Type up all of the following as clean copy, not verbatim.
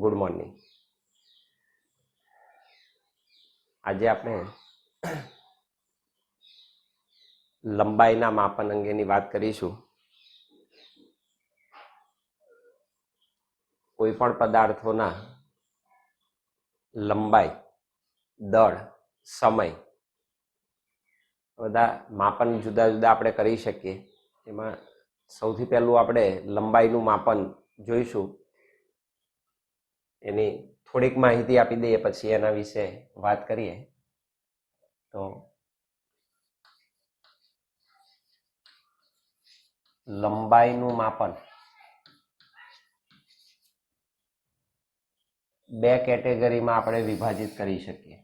Good morning. આજે આપણે લંબાઈના માપન અંગેની વાત કરીશું. કોઈ પણ પદાર્થોના લંબાઈ, દળ, સમય બધા માપન જુદા જુદા આપણે કરી શકીએ. એમાં સૌથી પહેલું આપણે લંબાઈનું માપન જોઈશું. એની થોડીક માહિતી આપી દઈએ, પછી એના વિશે વાત કરીએ. તો લંબાઈનું માપન બે કેટેગરીમાં આપણે વિભાજિત કરી શકીએ.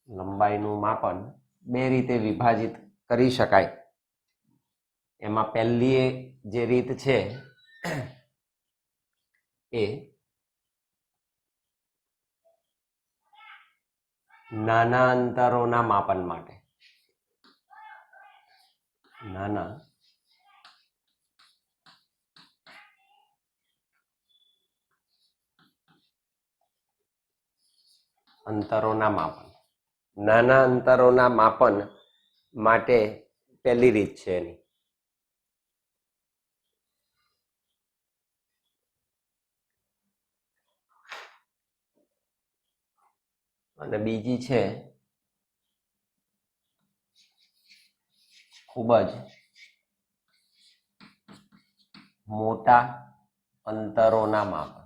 લંબાઈનું માપન બે રીતે વિભાજિત કરી શકાય. એમાં પહેલી જે રીત છે એ નાના અંતરોના માપન માટે. નાના અંતરોના માપન. નાના અંતરોના માપન માટે પહેલી રીત છે એની. અને બીજી છે ખૂબ જ મોટા અંતરોના માપન.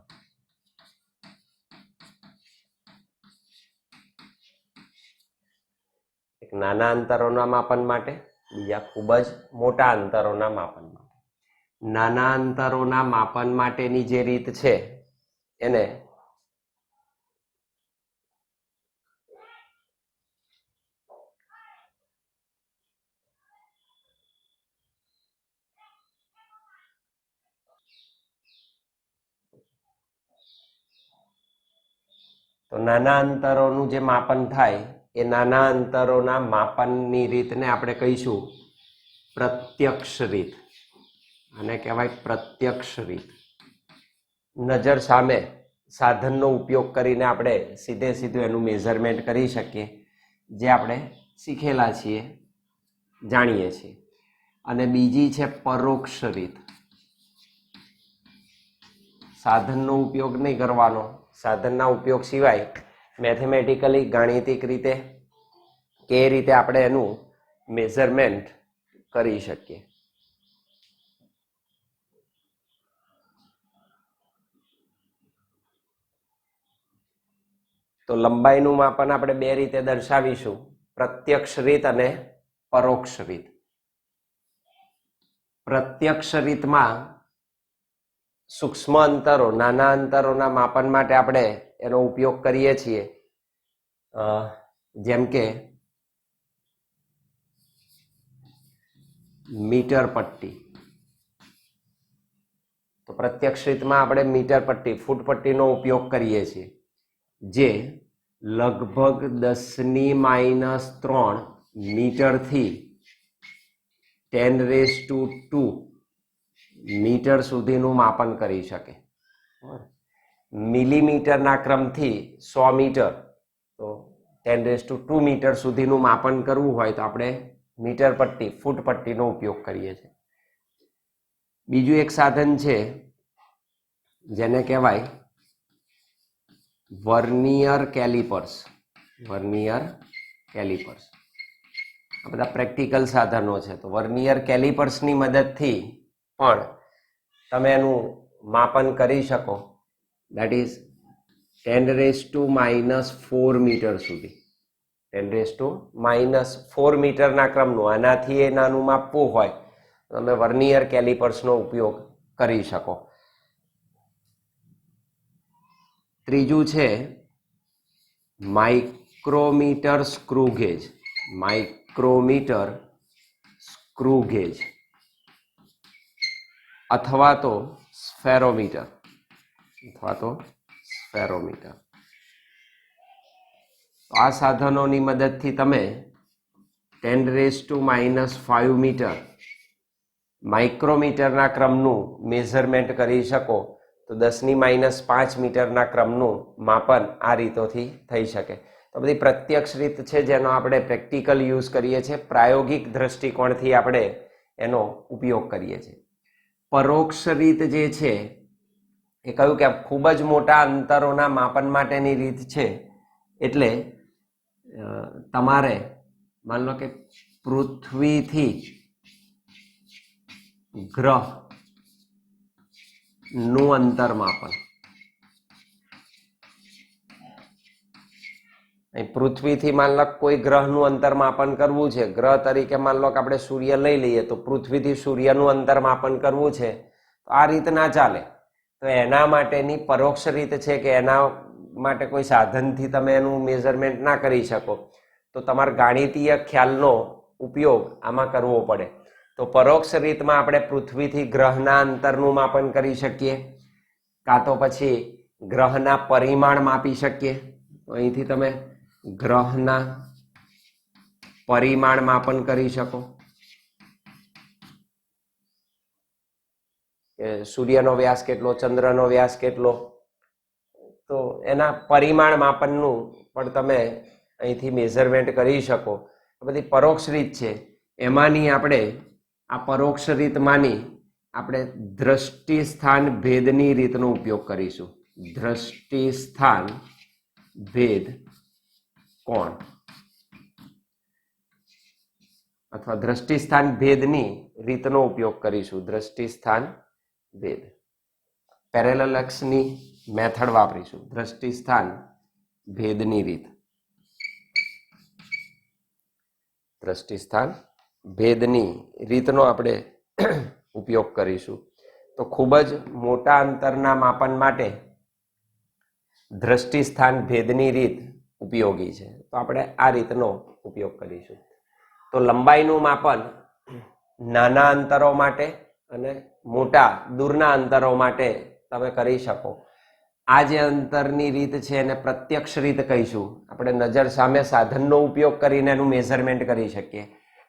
એક નાના અંતરોના માપન માટે, બીજા ખૂબ જ મોટા અંતરોના માપન માટે. નાના અંતરોના માપન માટેની જે રીત છે એને તો નાના અંતરોનું જે માપન થાય એ નાના અંતરોના માપનની રીતને આપણે કહીશું પ્રત્યક્ષ રીત. આને કહેવાય પ્રત્યક્ષ રીત. નજર સામે સાધનનો ઉપયોગ કરીને આપણે સીધે સીધું એનું મેઝરમેન્ટ કરી શકીએ, જે આપણે શીખેલા છીએ, જાણીએ છીએ. અને બીજી છે પરોક્ષ રીત. સાધનનો ઉપયોગ નહીં કરવાનો. સાધનના ઉપયોગ સિવાય મેથેમેટિકલી, ગાણિતિક રીતે કે રીતે આપણે એનું મેઝરમેન્ટ કરી શકીએ. તો લંબાઈનું માપન આપણે બે રીતે દર્શાવીશું, પ્રત્યક્ષ રીત અને પરોક્ષ રીત. પ્રત્યક્ષ રીતમાં સૂક્ષ્મ અંતરો, નાના અંતરોના માપન માટે આપણે એનો ઉપયોગ કરીએ છીએ. જેમ કે મીટર પટ્ટી. તો પ્રત્યક્ષ રીતમાં આપણે મીટર પટ્ટી, ફૂટ પટ્ટીનો ઉપયોગ કરીએ છીએ, જે લગભગ 10⁻³ મીટરથી 10⁻² મીટર સુધીનું માપન કરી શકે. મિલીમીટરના ક્રમથી 100 મીટર, તો 10⁻² મીટર સુધીનું માપન કરવું હોય તો આપણે મીટર પટ્ટી, ફૂટ પટ્ટીનો ઉપયોગ કરીએ છીએ. બીજું એક સાધન છે જેને કહેવાય વર્નિયર કેલિપર્સ. વર્નિયર કેલિપર્સ આ બધા પ્રેક્ટિકલ સાધનો છે. તો વર્નિયર કેલિપર્સની મદદથી પણ તમે એનું માપન કરી શકો. દેટ ઇઝ 10⁻⁻⁴ મીટર સુધી. 10⁻⁻⁴ મીટરના ક્રમનું, આનાથી એ નાનું માપવું હોય તો તમે વર્નિયર કેલિપર્સનો ઉપયોગ કરી શકો. ત્રીજું છે micrometer screw gauge. Micrometer screw gauge અથવા તો સ્ફેરોમીટર. આ સાધનોની મદદથી તમે 10⁻⁵ મીટર માઇક્રોમીટરના ક્રમનું મેઝરમેન્ટ કરી શકો તો 10⁻5 મીટરના ક્રમનું માપન આ રીતોથી થઈ શકે. તો બધી પ્રત્યક્ષ રીત છે જેનો આપણે પ્રેક્ટિકલ યુઝ કરીએ છીએ, પ્રાયોગિક દ્રષ્ટિકોણથી આપણે એનો ઉપયોગ કરીએ છીએ. પરોક્ષ રીત જે છે એ કહ્યું કે ખૂબ જ મોટા અંતરોના માપન માટેની રીત છે. એટલે તમારે માન લો કે પૃથ્વીથી ગ્રહ નું અંતર માપન, પૃથ્વીથી માન લો કોઈ ગ્રહનું અંતર માપન કરવું છે, ગ્રહ તરીકે માન લો કે આપણે સૂર્ય લઈ લઈએ તો પૃથ્વીથી સૂર્યનું અંતર માપન કરવું છે, તો આ રીત ના ચાલે. તો એના માટેની પરોક્ષ રીત છે કે એના માટે કોઈ સાધનથી તમે એનું મેઝરમેન્ટ ના કરી શકો, તો તમારે ગાણિતીય ખ્યાલનો ઉપયોગ આમાં કરવો પડે. તો પરોક્ષ રીતમાં આપણે પૃથ્વીથી ગ્રહના અંતરનું માપન કરી શકીએ, કાં તો પછી ગ્રહના પરિમાણ માપી શકીએ. તો અહીંથી તમે ગ્રહના પરિમાણ માપન કરી શકો. સૂર્યનો વ્યાસ કેટલો, ચંદ્રનો વ્યાસ કેટલો, તો એના પરિમાણ માપનનું પણ તમે અહીંથી મેઝરમેન્ટ કરી શકો. બધી પરોક્ષ રીત છે. એમાંની આપણે આ પરોક્ષ રીતમાંની આપણે દ્રષ્ટિ સ્થાન ભેદની રીતનો ઉપયોગ કરીશું. દ્રષ્ટિ સ્થાન ભેદ કોણ અથવા દ્રષ્ટિ સ્થાન ભેદની રીતનો ઉપયોગ કરીશું. દ્રષ્ટિ સ્થાન ભેદ પેરેલલ અક્ષની મેથડ વાપરીશું. દ્રષ્ટિ સ્થાન ભેદની રીત, દ્રષ્ટિ સ્થાન ભેદની રીતનો આપણે ઉપયોગ કરીશું. તો ખૂબ જ મોટા અંતરના માપન માટે દ્રષ્ટિ સ્થાન ભેદની રીત ઉપયોગી છે. તો આપણે આ રીતનો ઉપયોગ કરીશું. તો લંબાઈનું માપન નાના અંતરો માટે અને મોટા દૂરના અંતરો માટે તમે કરી શકો. આ જે અંતરની રીત છે એને પ્રત્યક્ષ રીત કહીશું. આપણે નજર સામે સાધનનો ઉપયોગ કરીને એનું મેઝરમેન્ટ કરી શકીએ.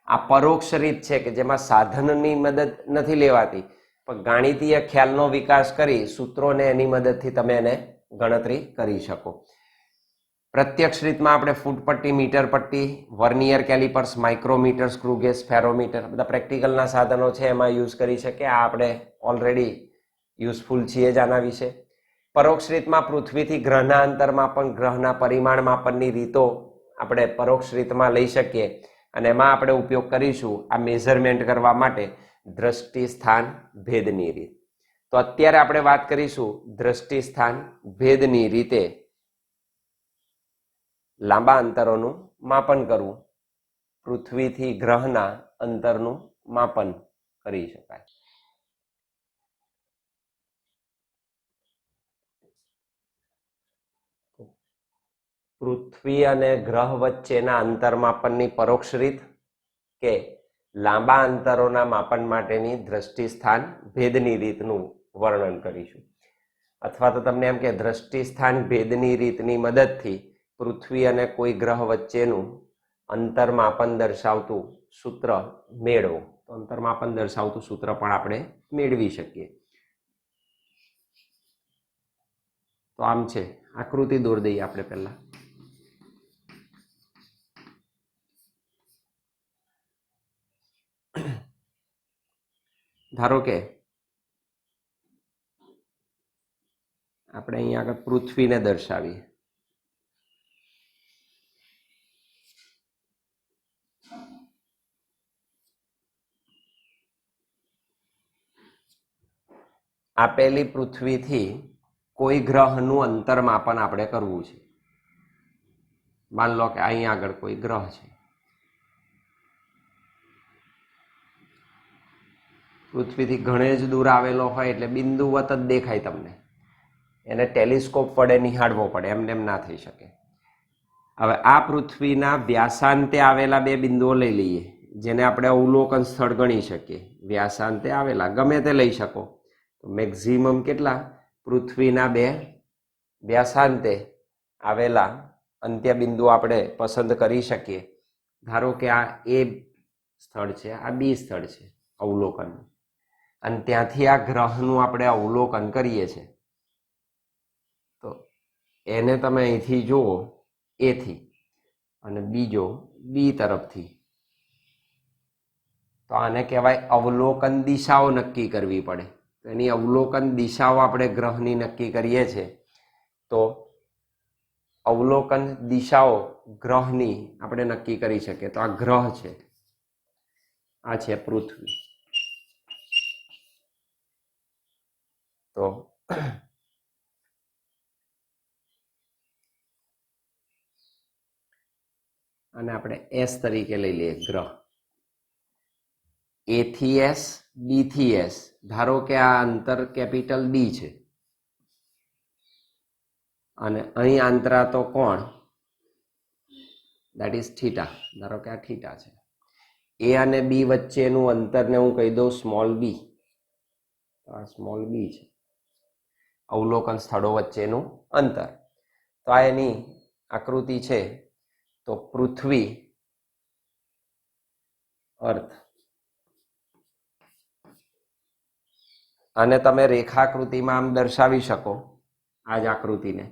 આ પરોક્ષ રીત છે કે જેમાં સાધનની મદદ નથી લેવાતી, પણ ગાણિતીય ખ્યાલનો વિકાસ કરી સૂત્રોને એની મદદથી તમે એને ગણતરી કરી શકો. પ્રત્યક્ષ રીતમાં આપણે ફૂટ પટ્ટી, મીટર પટ્ટી, vernier callipers, micrometer, screw gauge, spherometer બધા પ્રેક્ટિકલના સાધનો છે એમાં યુઝ કરી શકીએ. આ આપણે ઓલરેડી યુઝફુલ છીએ જ આના વિશે. પરોક્ષ રીતમાં પૃથ્વીથી ગ્રહના અંતર માપન, ગ્રહના પરિમાણ માપનની રીતો આપણે પરોક્ષ રીતમાં લઈ શકીએ અને એમાં આપણે ઉપયોગ કરીશું આ મેઝરમેન્ટ કરવા માટે દ્રષ્ટિ સ્થાન ભેદની રીત. તો અત્યારે આપણે વાત કરીશું દ્રષ્ટિ સ્થાન ભેદની રીતે લાંબા અંતરોનું માપન કરવું. પૃથ્વીથી ગ્રહના અંતરનું માપન કરી શકાય. પૃથ્વી અને ગ્રહ વચ્ચેના અંતર માપનની પરોક્ષ રીત કે લાંબા અંતરોના માપન માટેની દ્રષ્ટિ સ્થાન ભેદની રીતનું વર્ણન કરીશું. અથવા તો તમને એમ કે દ્રષ્ટિ સ્થાન ભેદની રીતની મદદથી પૃથ્વી અને કોઈ ગ્રહ વચ્ચેનું અંતર માપન દર્શાવતું સૂત્ર મેળવો. તો અંતર માપન દર્શાવતું સૂત્ર પણ આપણે મેળવી શકીએ. તો આમ છે, આકૃતિ દોરી દઈએ આપણે પહેલા. ધારો કે આપણે અહીંયા આગળ પૃથ્વીને દર્શાવીએ. આપેલી પૃથ્વીથી કોઈ ગ્રહનું અંતર માપન આપણે કરવું છે. માન લો કે અહીંયા આગળ કોઈ ગ્રહ છે, પૃથ્વીથી ઘણે જ દૂર આવેલો હોય એટલે બિંદુવત જ દેખાય તમને. એને ટેલિસ્કોપ વડે નિહાળવો પડે, એમને એમ ના થઈ શકે. હવે આ પૃથ્વીના વ્યાસાંતે આવેલા બે બિંદુઓ લઈ લઈએ જેને આપણે અવલોકન સ્થળ ગણી શકીએ. વ્યાસાંતે આવેલા ગમે તે લઈ શકો. મેક્સિમમ કેટલા? પૃથ્વીના બે વ્યાસાંતે આવેલા અંત્ય બિંદુ આપણે પસંદ કરી શકીએ. ધારો કે આ એ સ્થળ છે, આ બી સ્થળ છે અવલોકન. અને ત્યાંથી આ ગ્રહનું આપણે અવલોકન કરીએ છીએ. તો એને તમે અહીંથી જુઓ એથી અને બીજો બી તરફથી, તો આને કહેવાય અવલોકન દિશાઓ નક્કી કરવી પડે. તો એની અવલોકન દિશાઓ આપણે ગ્રહની નક્કી કરીએ છીએ. તો અવલોકન દિશાઓ ગ્રહની આપણે નક્કી કરી શકીએ. તો આ ગ્રહ છે, આ છે પૃથ્વી. તો અને આપણે એસ તરીકે લઈ લઈએ ગ્રહ. એ થી એસ, બી થી એસ. ધારો કે આ અંતર કેપિટલ ડી છે અને અહીં આંતરા તો કોણ, દેટ ઇઝ થીટા. ધારો કે આ થીટા છે. એ અને બી વચ્ચેનું અંતરને હું કહી દઉં સ્મોલ બી. આ સ્મોલ બી છે, અવલોકન સ્થળો વચ્ચેનું અંતર. તો આ એની આકૃતિ છે. તો પૃથ્વી, અર્થ, અને તમે રેખાકૃતિમાં આમ દર્શાવી શકો આ જ આકૃતિને.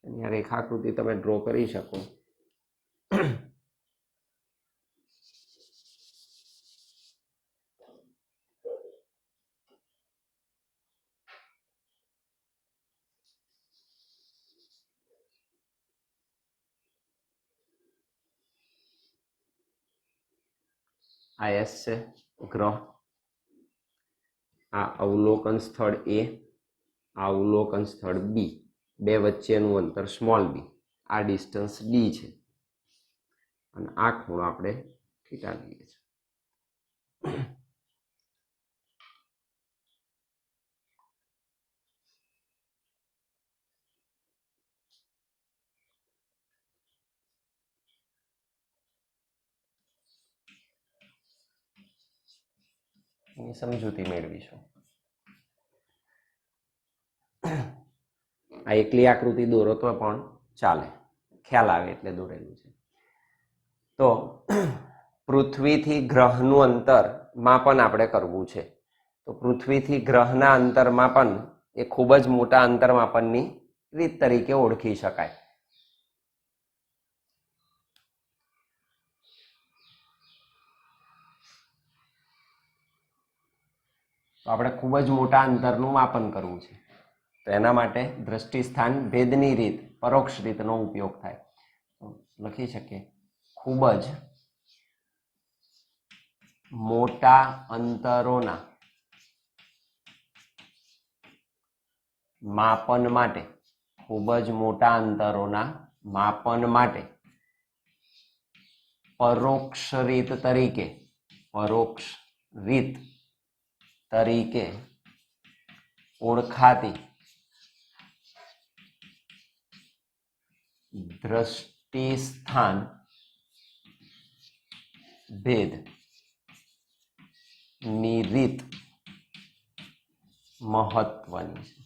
અહીંયા રેખાકૃતિ તમે ડ્રો કરી શકો. આ એસ છે ગ્રહ, આ અવલોકન સ્થળ એ, આ અવલોકન સ્થળ બી, બે વચ્ચેનું અંતર સ્મોલ બી, આ ડિસ્ટન્સ ડી છે અને આ ખૂણો આપણે થીટા લઈએ છીએ. એની સમજૂતી મેળવીશું. આ એકલી આકૃતિ દોરો તો પણ ચાલે, ખ્યાલ આવે એટલે દોરેલું છે. તો પૃથ્વીથી ગ્રહનું અંતર માપન આપણે કરવું છે. તો પૃથ્વીથી ગ્રહના અંતર માપન એ ખૂબ જ મોટા અંતર માપનની રીત તરીકે ઓળખી શકાય. તો આપણે ખૂબ જ મોટા અંતરનું માપન કરવું છે. તો એના માટે દ્રષ્ટિ સ્થાન ભેદની રીત, પરોક્ષ રીતનો ઉપયોગ થાય. તો લખી શકીએ ખૂબ જ મોટા અંતરોના માપન માટે, ખૂબ જ મોટા અંતરોના માપન માટે પરોક્ષ રીત તરીકે, પરોક્ષ રીત તરીકે ઓળખાતી દ્રષ્ટિ સ્થાન ભેદ ની રીત મહત્વની છે.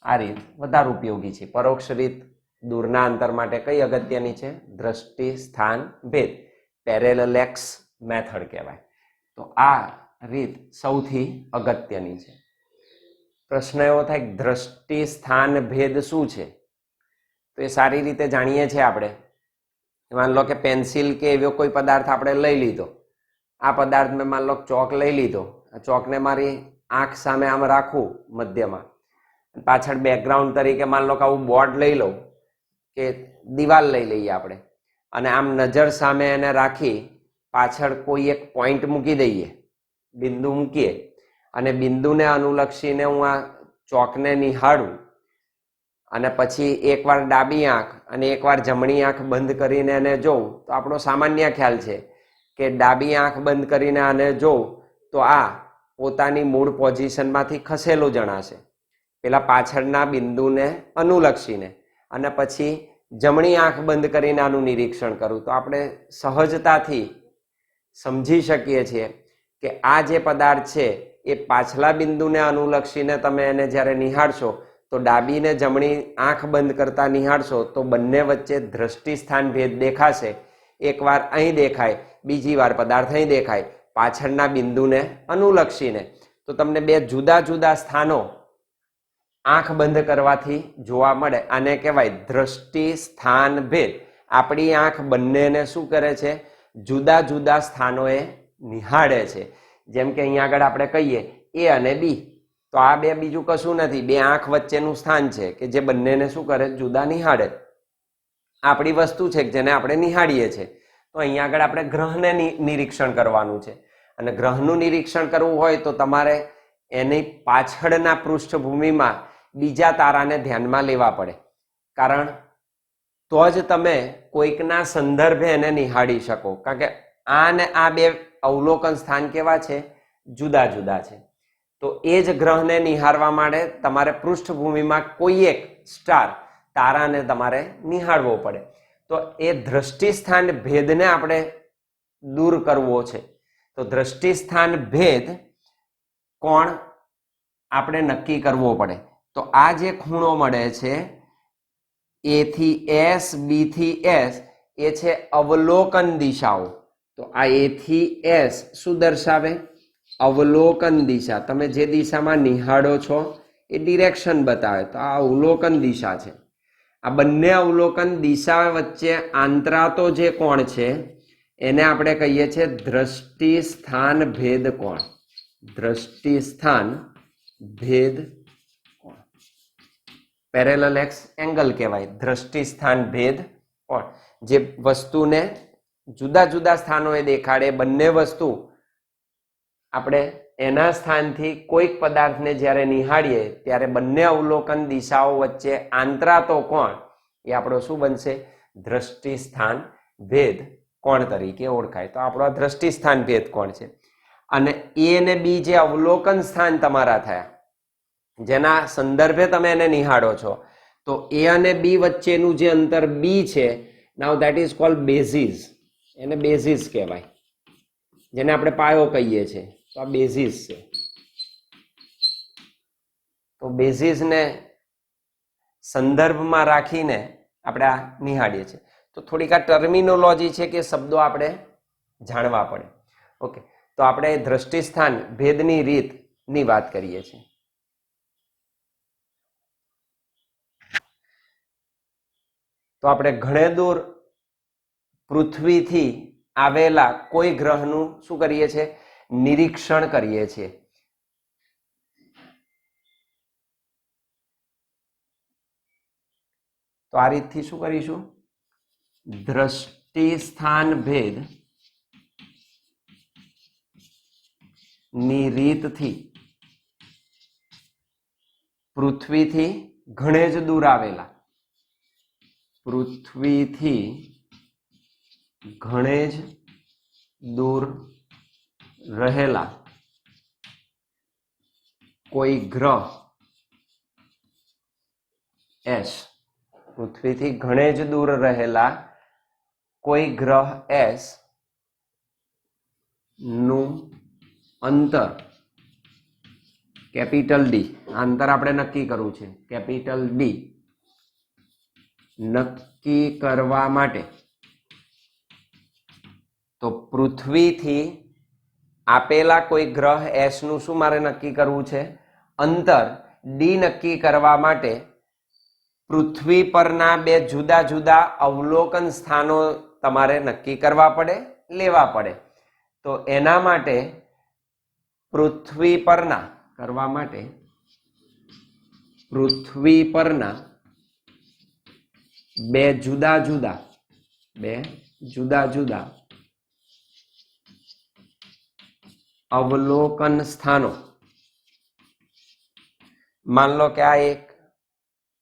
આ રીત વધારે ઉપયોગી છે. પરોક્ષ રીત દૂરના અંતર માટે કઈ અગત્યની છે? દ્રષ્ટિ સ્થાન ભેદ, પેરેલેક્સ મેથડ કહેવાય. તો આ રીત સૌથી અગત્યની છે. પ્રશ્ન એવો થાય કે દ્રષ્ટિ સ્થાન ભેદ શું છે? તો એ સારી રીતે જાણીએ છીએ આપણે. માન લો કે પેન્સિલ કે એવો કોઈ પદાર્થ આપણે લઈ લીધો. આ પદાર્થ મેં માન લો ચોક લઈ લીધો. આ ચોકને મારી આંખ સામે આમ રાખું મધ્યમાં, પાછળ બેકગ્રાઉન્ડ તરીકે માન લો કે આવું બોર્ડ લઈ લઉં કે દિવાલ લઈ લઈએ આપણે, અને આમ નજર સામે એને રાખી પાછળ કોઈ એક પોઈન્ટ મૂકી દઈએ, બિંદુ મૂકીએ, અને બિંદુને અનુલક્ષીને હું આ ચોકને નિહાળું અને પછી એકવાર ડાબી આંખ અને એકવાર જમણી આંખ બંધ કરીને એને જોઉં, તો આપણો સામાન્ય ખ્યાલ છે કે ડાબી આંખ બંધ કરીને આને જોઉં તો આ પોતાની મૂળ પોઝિશનમાંથી ખસેલું જણાશે પેલા પાછળના બિંદુને અનુલક્ષીને. અને પછી જમણી આંખ બંધ કરીને આનું નિરીક્ષણ કરું તો આપણે સહજતાથી સમજી શકીએ છીએ કે આ જે પદાર્થ છે એ પાછલા બિંદુને અનુલક્ષીને તમે એને જ્યારે નિહાળશો તો ડાબી ને જમણી આંખ બંધ કરતા નિહાળશો તો બંને વચ્ચે દ્રષ્ટિ સ્થાન ભેદ દેખાશે. એકવાર અહીં દેખાય, બીજી વાર પદાર્થ અહીં દેખાય પાછળના બિંદુને અનુલક્ષીને. તો તમને બે જુદા જુદા સ્થાનો આંખ બંધ કરવાથી જોવા મળે. આને કહેવાય દ્રષ્ટિ સ્થાન ભેદ. આપણી આંખ બંનેને શું કરે છે? જુદા જુદા સ્થાનોએ નિહાળે છે. જેમ કે અહીંયા આગળ આપણે કહીએ એ અને બી, તો આ બે બીજું કશું નથી, બે આંખ વચ્ચેનું સ્થાન છે કે જે બંનેને શું કરે? જુદા નિહાળે. આપણી વસ્તુ છે જેને આપણે નિહાળીએ છીએ. તો અહીંયા આગળ આપણે ગ્રહને નિરીક્ષણ કરવાનું છે, અને ગ્રહનું નિરીક્ષણ કરવું હોય તો તમારે એની પાછળના પૃષ્ઠભૂમિમાં બીજા તારાને ધ્યાનમાં લેવા પડે, કારણ તો જ તમે કોઈકના સંદર્ભે એને નિહાળી શકો. કારણ કે આ ને આ બે અવલોકન સ્થાન કેવા છે? જુદા જુદા છે. તો એ જ ગ્રહને નિહાળવા માટે તમારે પૃષ્ઠભૂમિમાં કોઈ એક સ્ટાર તારાને તમારે નિહાળવો પડે. તો એ દ્રષ્ટિ સ્થાન ભેદને આપણે દૂર કરવો છે. તો દ્રષ્ટિ સ્થાન ભેદ કોણ આપણે નક્કી કરવો પડે. તો આ જે ખૂણો મળે છે એ થી એસ, બી થી એસ, એ છે અવલોકન દિશાઓ. તો આ એ થી એસ શું દર્શાવે? અવલોકન દિશા. તમે જે દિશામાં નિહાળો છો એ ડિરેક્શન બતાવે. તો આ અવલોકન દિશા છે. આ બંને અવલોકન દિશા વચ્ચે આંતરાતો જે કોણ છે એને આપણે કહીએ છીએ દ્રષ્ટિ સ્થાન ભેદ કોણ. દ્રષ્ટિ સ્થાન ભેદ કોણ. પેરેલલ એક્સ એંગલ કહેવાય દ્રષ્ટિ સ્થાન ભેદ કોણ. જે વસ્તુને જુદા જુદા સ્થાનોએ દેખાડે, બંને વસ્તુ આપણે એના સ્થાનથી કોઈક પદાર્થને જ્યારે નિહાળીએ ત્યારે બંને અવલોકન દિશાઓ વચ્ચે આંતરાતો કોણ એ આપણો શું બનશે? દ્રષ્ટિ સ્થાન ભેદ કોણ તરીકે ઓળખાય. તો આપણો આ દ્રષ્ટિ સ્થાન ભેદ કોણ છે. અને એ અને બી જે અવલોકન સ્થાન તમારા થયા, જેના સંદર્ભે તમે એને નિહાળો છો, તો એ અને બી વચ્ચેનું જે અંતર બી છે, નાઉ ધેટ ઇઝ કોલ્ડ બેઝિસ. એને બેઝિસ કહેવાય, જેને આપણે પાયો કહીએ છીએ. તો આ બેઝિસ છે. તો બેઝિસને સંદર્ભમાં રાખીને આપણે આ નિહાળીએ છીએ. તો થોડીક આ ટર્મિનોલોજી છે કે શબ્દો આપણે જાણવા પડે. ઓકે, તો આપણે દ્રષ્ટિ સ્થાન ભેદની રીતની વાત કરીએ છીએ. તો આપણે ઘણે દૂર પૃથ્વીથી આવેલા કોઈ ગ્રહનું શું કરીએ છીએ? નિરીક્ષણ કરીએ છીએ. તો આ રીતથી શું કરીશું? દ્રષ્ટિ સ્થાન ભેદ ની રીતથી પૃથ્વીથી ઘણે જ દૂર આવેલા, પૃથ્વીથી ઘણે જ દૂર રહેલા કોઈ ગ્રહ એસ, પૃથ્વીથી ઘણે જ દૂર રહેલા કોઈ ગ્રહ એસ નું અંતર કેપિટલ ડી, અંતર આપણે નક્કી કરવું છે, કેપિટલ ડી નક્કી કરવા માટે તો પૃથ્વીથી આપેલા કોઈ ગ્રહ એસ નું શું મારે નક્કી કરવું છે? અંતર ડી નક્કી કરવા માટે પૃથ્વી પરના બે જુદા જુદા અવલોકન સ્થાનો તમારે નક્કી કરવા પડે, લેવા પડે. તો એના માટે પૃથ્વી પરના કરવા માટે પૃથ્વી પરના બે જુદા જુદા અવલોકન સ્થાનો, માન લો કે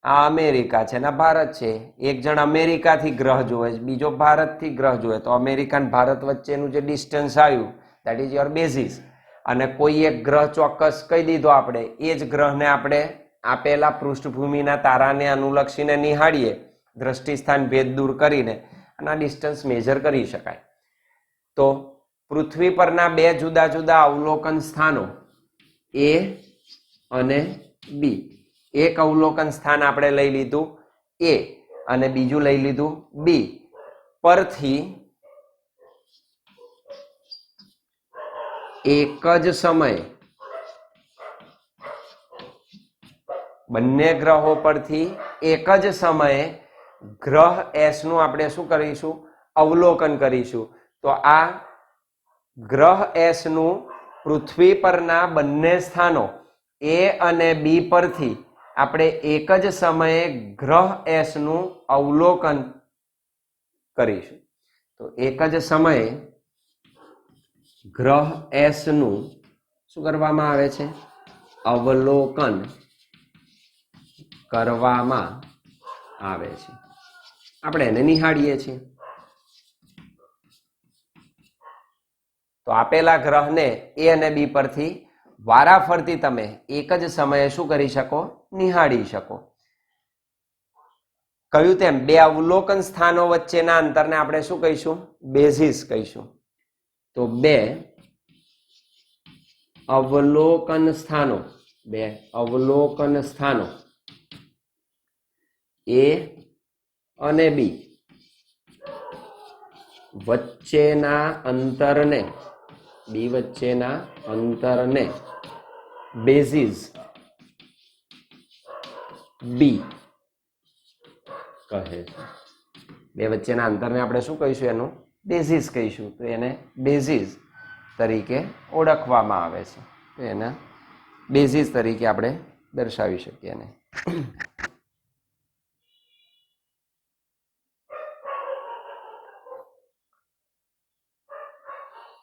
આ અમેરિકા છે ને ભારત છે. એક જણ અમેરિકાથી ગ્રહ જોવે છે, બીજો ભારતથી ગ્રહ જોવે, તો અમેરિકા અને ભારત વચ્ચેનું જે ડિસ્ટન્સ આવ્યું દેટ ઇઝ યોર બેઝિસ. અને કોઈ એક ગ્રહ ચોક્કસ કહી દીધો આપણે, એ જ ગ્રહને આપણે આપેલા પૃષ્ઠભૂમિના તારાને અનુલક્ષીને નિહાળીએ દ્રષ્ટિ સ્થાન ભેદ દૂર કરીને, અને આ ડિસ્ટન્સ મેજર કરી શકાય. તો પૃથ્વી પરના બે જુદા જુદા અવલોકન સ્થાનો એ અને બી. એક અવલોકન સ્થાન આપણે લઈ લીધું એ અને બીજું લઈ લીધું બી પરથી એક જ સમયે બંને ગ્રહો પરથી એક જ સમયે ગ્રહ એસ નું આપણે શું કરીશું? અવલોકન કરીશું. તો આ ગ્રહ એસ નું પૃથ્વી પરના બંને સ્થાનો એ અને બી પરથી આપણે એક જ સમયે ગ્રહ એસ નું અવલોકન કરીશું. તો એક જ સમયે ગ્રહ એસ નું શું કરવામાં આવે છે? અવલોકન કરવામાં આવે છે. આપણે એને નિહાળીએ છીએ. તો આપેલા ગ્રહને એ અને બી પરથી વારાફરતી તમે એક જ સમયે શું કરી શકો? નિહાળી શકો. કહ્યું તેમ બે અવલોકન સ્થાનો વચ્ચેના અંતરને આપણે શું કહીશું? બેઝિસ કહીશું. તો બે અવલોકન સ્થાનો એ અને બી વચ્ચેના અંતરને બેઝિસ બી કહે છે. બે વચ્ચેના અંતરને આપણે શું કહીશું? એનું બેઝિસ કહીશું. તો એને બેઝિસ તરીકે ઓળખવામાં આવે છે. તો એના બેઝિસ તરીકે આપણે દર્શાવી શકીએ એને.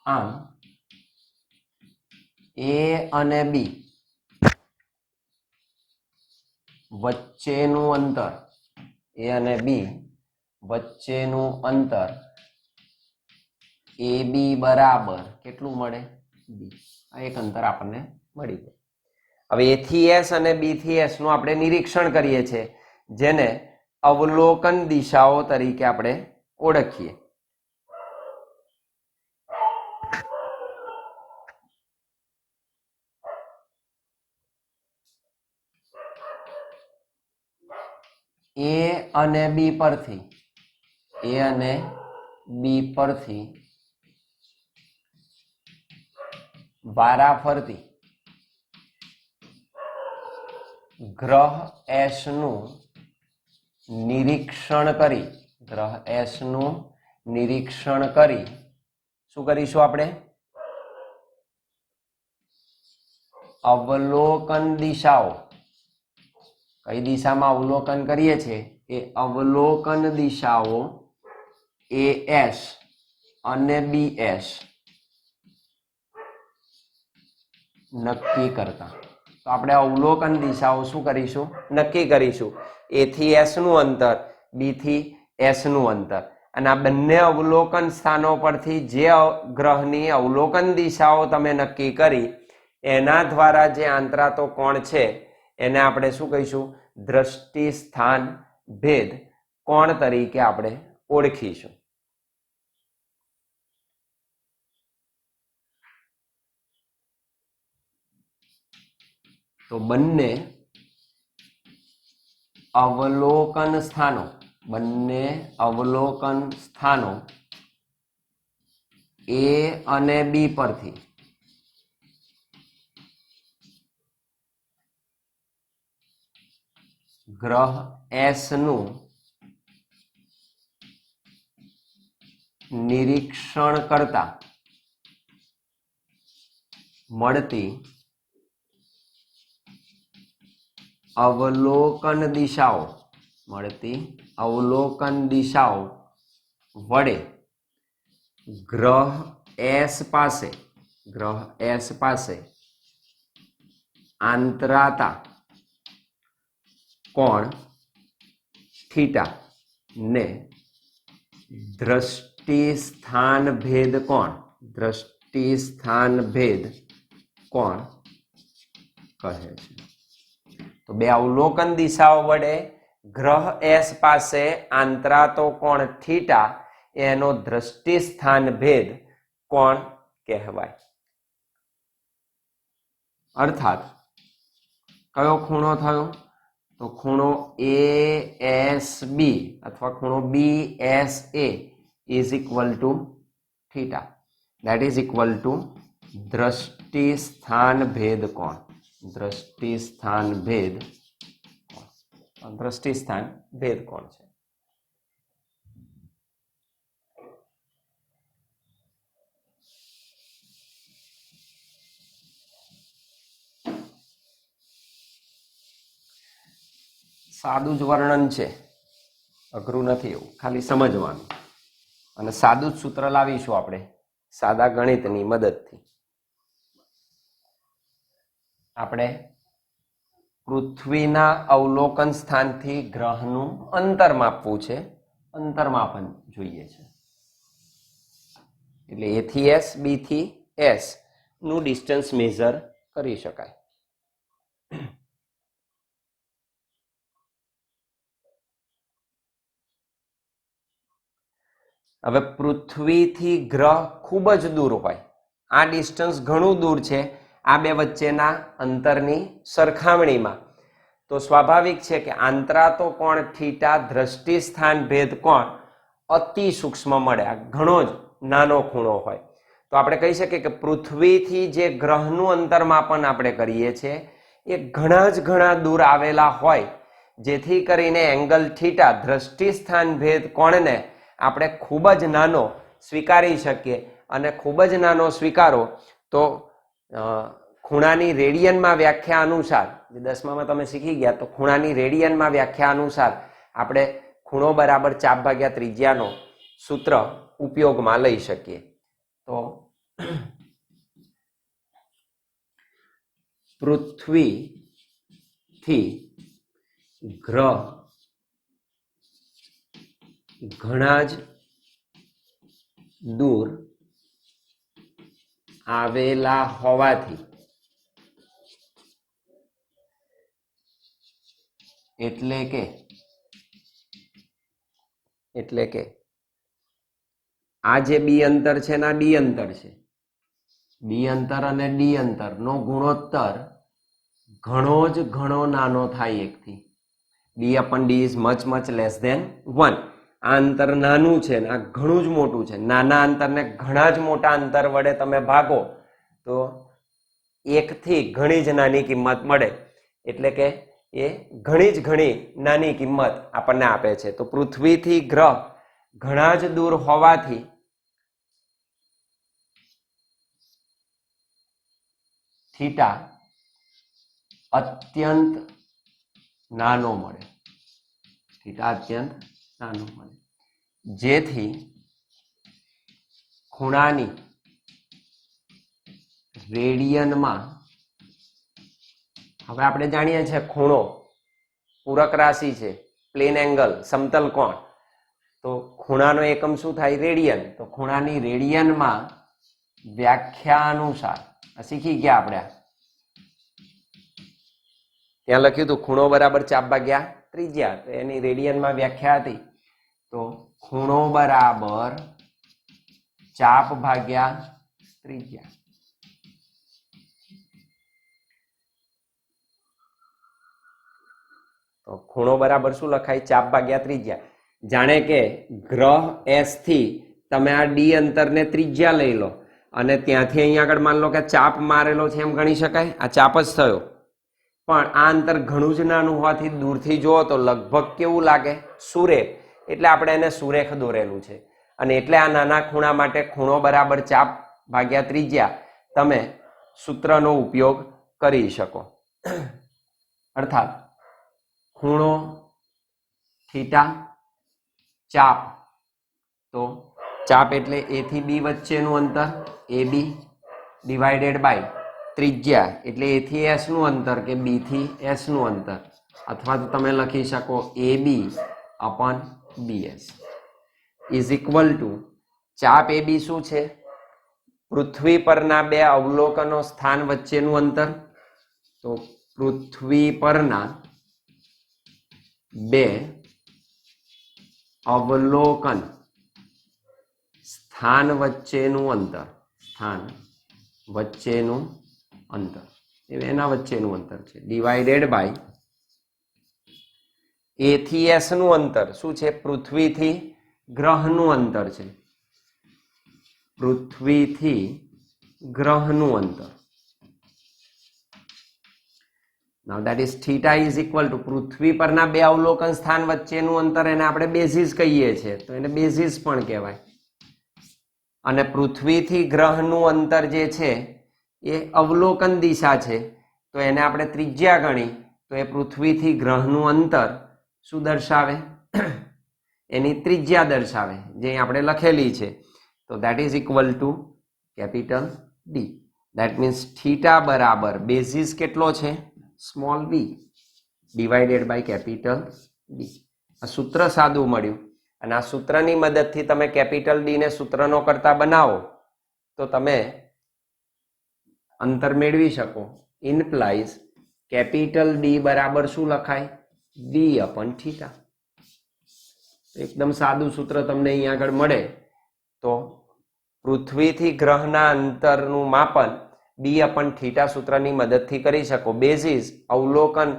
આમ એ અને બી વચ્ચેનું અંતર એ બી બરાબર કેટલું મળે? બી. આ એક અંતર આપણને મળી જાય. હવે એ થી એસ અને બી થી એસ નું આપણે નિરીક્ષણ કરીએ છીએ, જેને અવલોકન દિશાઓ તરીકે આપણે ઓળખીએ. એ અને બી પરથી વારાફરતી ગ્રહ એસ નું નિરીક્ષણ કરી શું કરીશું? આપણે અવલોકન દિશાઓ, કઈ દિશામાં અવલોકન કરીએ છીએ? એ અવલોકન દિશાઓ એ એસ અને બી એસ નક્કી કરતા. તો આપણે અવલોકન દિશાઓ શું કરીશું? નક્કી કરીશું. એ થી એસ નું અંતર, બી થી એસ નું અંતર, અને આ બંને અવલોકન સ્થાનો પરથી જે ગ્રહની અવલોકન દિશાઓ તમે નક્કી કરી એના દ્વારા જે આંતરાતો કોણ છે એને આપણે શું કહીશું? દ્રષ્ટિ સ્થાન ભેદ કોણ તરીકે આપણે ઓળખીશું. તો બંને અવલોકન સ્થાનો એ અને બી પરથી ગ્રહ એસ નું નિરીક્ષણ કરતા મળતી અવલોકન દિશાઓ વડે ગ્રહ એસ પાસે આંતરાતા કોણ થીટા ને દ્રષ્ટિ સ્થાન ભેદ કોણ કહે છે. તો બે અવલોકન દિશાઓ વડે ગ્રહ એસ પાસે આંતરાતો કોણ થીટા એનો દ્રષ્ટિ સ્થાન ભેદ કોણ કહેવાય. અર્થાત કયો ખૂણો થયો? તો ખૂણો ASB અથવા ખૂણો BSA is equal to theta. That is equal to દ્રષ્ટિ સ્થાન ભેદ કોણ. દ્રષ્ટિ સ્થાન ભેદ કોણ. દ્રષ્ટિ સ્થાન ભેદ કોણ છે. સાદું જ વર્ણન છે, અઘરું નથી એવું, ખાલી સમજવાનું. અને સાદું જ સૂત્ર લાવીશું આપણે સાદા ગણિતની મદદથી. આપણે પૃથ્વીના અવલોકન સ્થાનથી ગ્રહનું અંતર માપવું છે, અંતરમાપન જોઈએ છે. એટલે A થી S, B થી S નું ડિસ્ટન્સ મેઝર કરી શકાય. હવે પૃથ્વીથી ગ્રહ ખૂબ જ દૂર હોય, આ ડિસ્ટન્સ ઘણું દૂર છે આ બે વચ્ચેના અંતરની સરખામણીમાં, તો સ્વાભાવિક છે કે આંતરાતો કોણ થીટા દ્રષ્ટિ સ્થાન ભેદ કોણ અતિ સૂક્ષ્મ મળે. આ ઘણો જ નાનો ખૂણો હોય. તો આપણે કહી શકીએ કે પૃથ્વીથી જે ગ્રહનું અંતરમાપન આપણે કરીએ છીએ એ ઘણા દૂર આવેલા હોય, જેથી કરીને એંગલ થીટા દ્રષ્ટિ સ્થાન ભેદ કોણને આપણે ખૂબ જ નાનો સ્વીકારી શકીએ. અને ખૂબ જ નાનો સ્વીકારો તો ખૂણાની રેડિયનમાં વ્યાખ્યા અનુસાર, જે 10મામાં તમે શીખી ગયા, તો ખૂણાની રેડિયનમાં વ્યાખ્યા અનુસાર આપણે ખૂણો બરાબર ચાપ ભાગ્યા ત્રિજ્યાનો સૂત્ર ઉપયોગમાં લઈ શકીએ. તો પૃથ્વીથી ગ્રહ ઘણા જ દૂર આવેલા હોવાથી એટલે કે આ જે બી અંતર છે ને આ ડી અંતર છે, બી અંતર અને ડી અંતરનો ગુણોત્તર ઘણો નાનો થાય એકથી. D upon d is much less than 1. આ અંતર નાનું છે ને આ ઘણું જ મોટું છે. નાના અંતરને ઘણા જ મોટા અંતર વડે તમે ભાગો તો એકથી ઘણી જ નાની કિંમત મળે. એટલે કે એ ઘણી નાની કિંમત આપણને આપે છે. તો પૃથ્વીથી ગ્રહ ઘણા જ દૂર હોવાથી થીટા અત્યંત નાનો મળે. થીટા અત્યંત નાનો મળે, જેથી ખૂણાની રેડિયનમાં, હવે આપણે જાણીએ છીએ ખૂણો પૂરક રાશિ છે, પ્લેન એંગલ સમતલ કોણ, તો ખૂણાનો એકમ શું થાય? રેડિયન. તો ખૂણાની રેડિયનમાં વ્યાખ્યા અનુસાર શીખી ગયા આપણે, ત્યાં લખ્યું હતું ખૂણો બરાબર ચાપ ભાગ્યા ત્રિજ્યા, તો એની રેડિયનમાં વ્યાખ્યા હતી. તો ખૂણો બરાબર ચાપ ભાગ્યા ત્રિજ્યા. તો ખૂણો બરાબર શું લખાય? ચાપ ભાગ્યા ત્રિજ્યા. જાણે કે ગ્રહ S થી તમે આ ડી અંતરને ત્રિજ્યા લઈ લો અને ત્યાંથી અહીંયા આગળ માન લો કે ચાપ મારેલો છે એમ ગણી શકાય. આ ચાપ જ થયો, પણ આ અંતર ઘણું જ નાનું હોવાથી દૂરથી જુઓ તો લગભગ કેવું લાગે? સુરેખ. એટલે આપણે એને સુરેખ દોરેલું છે. અને એટલે આ નાના ખૂણા માટે ખૂણો બરાબર ચાપ ભાગ્યા ત્રિજ્યા તમે સૂત્રનો ઉપયોગ કરી શકો. અર્થાત ખૂણો થીટા ચાપ, તો ચાપ એટલે A થી B વચ્ચેનું અંતર AB ડિવાઇડેડ બાય ત્રિજ્યા એટલે A થી S નું અંતર કે B થી S નું અંતર, અથવા તો તમે લખી શકો AB upon BS is equal to ચાપ AB શું છે? પૃથ્વી પરના બે અવલોકનો સ્થાન વચ્ચેનું અંતર. તો પૃથ્વી પરના બે અવલોકન સ્થાન વચ્ચેનું અંતર. સ્થાન વચ્ચેનું અંતર, એના વચ્ચેનું અંતર છે, ડિવાઇડેડ બાય એ થી એસ નું અંતર શું છે? પૃથ્વીથી ગ્રહનું અંતર છે, પૃથ્વીથી ગ્રહનું અંતર. Now that is theta is equal to પૃથ્વી પરના બે અવલોકન સ્થાન વચ્ચેનું અંતર, એને આપણે બેઝિસ કહીએ છીએ, તો એને બેઝિસ પણ કહેવાય. અને પૃથ્વીથી ગ્રહનું અંતર જે છે એ અવલોકન દિશા છે, તો એને આપણે ત્રિજ્યા ગણી, તો એ પૃથ્વીથી ગ્રહનું અંતર શું દર્શાવે? એની ત્રિજ્યા દર્શાવે, જે આપણે લખેલી છે. તો that is equal to capital D. That means theta બરાબર બેઝિસ કેટલો છે? Small B divided by capital D. આ સૂત્ર સાદું મળ્યું, અને આ સૂત્રની મદદથી તમે કેપિટલ ડી ને સૂત્રનો કરતા બનાવો તો તમે અંતર મેળવી શકો. ઇમ્પ્લાઇઝ કેપિટલ ડી બરાબર શું લખાય? વી અપન થીટા. એકદમ સાદું સૂત્ર તમને અહીંયા આગળ મળે. તો પૃથ્વીથી ગ્રહના અંતરનું માપન ડી અપન થીટા સૂત્રની મદદથી કરી શકો. બેઝિસ અવલોકન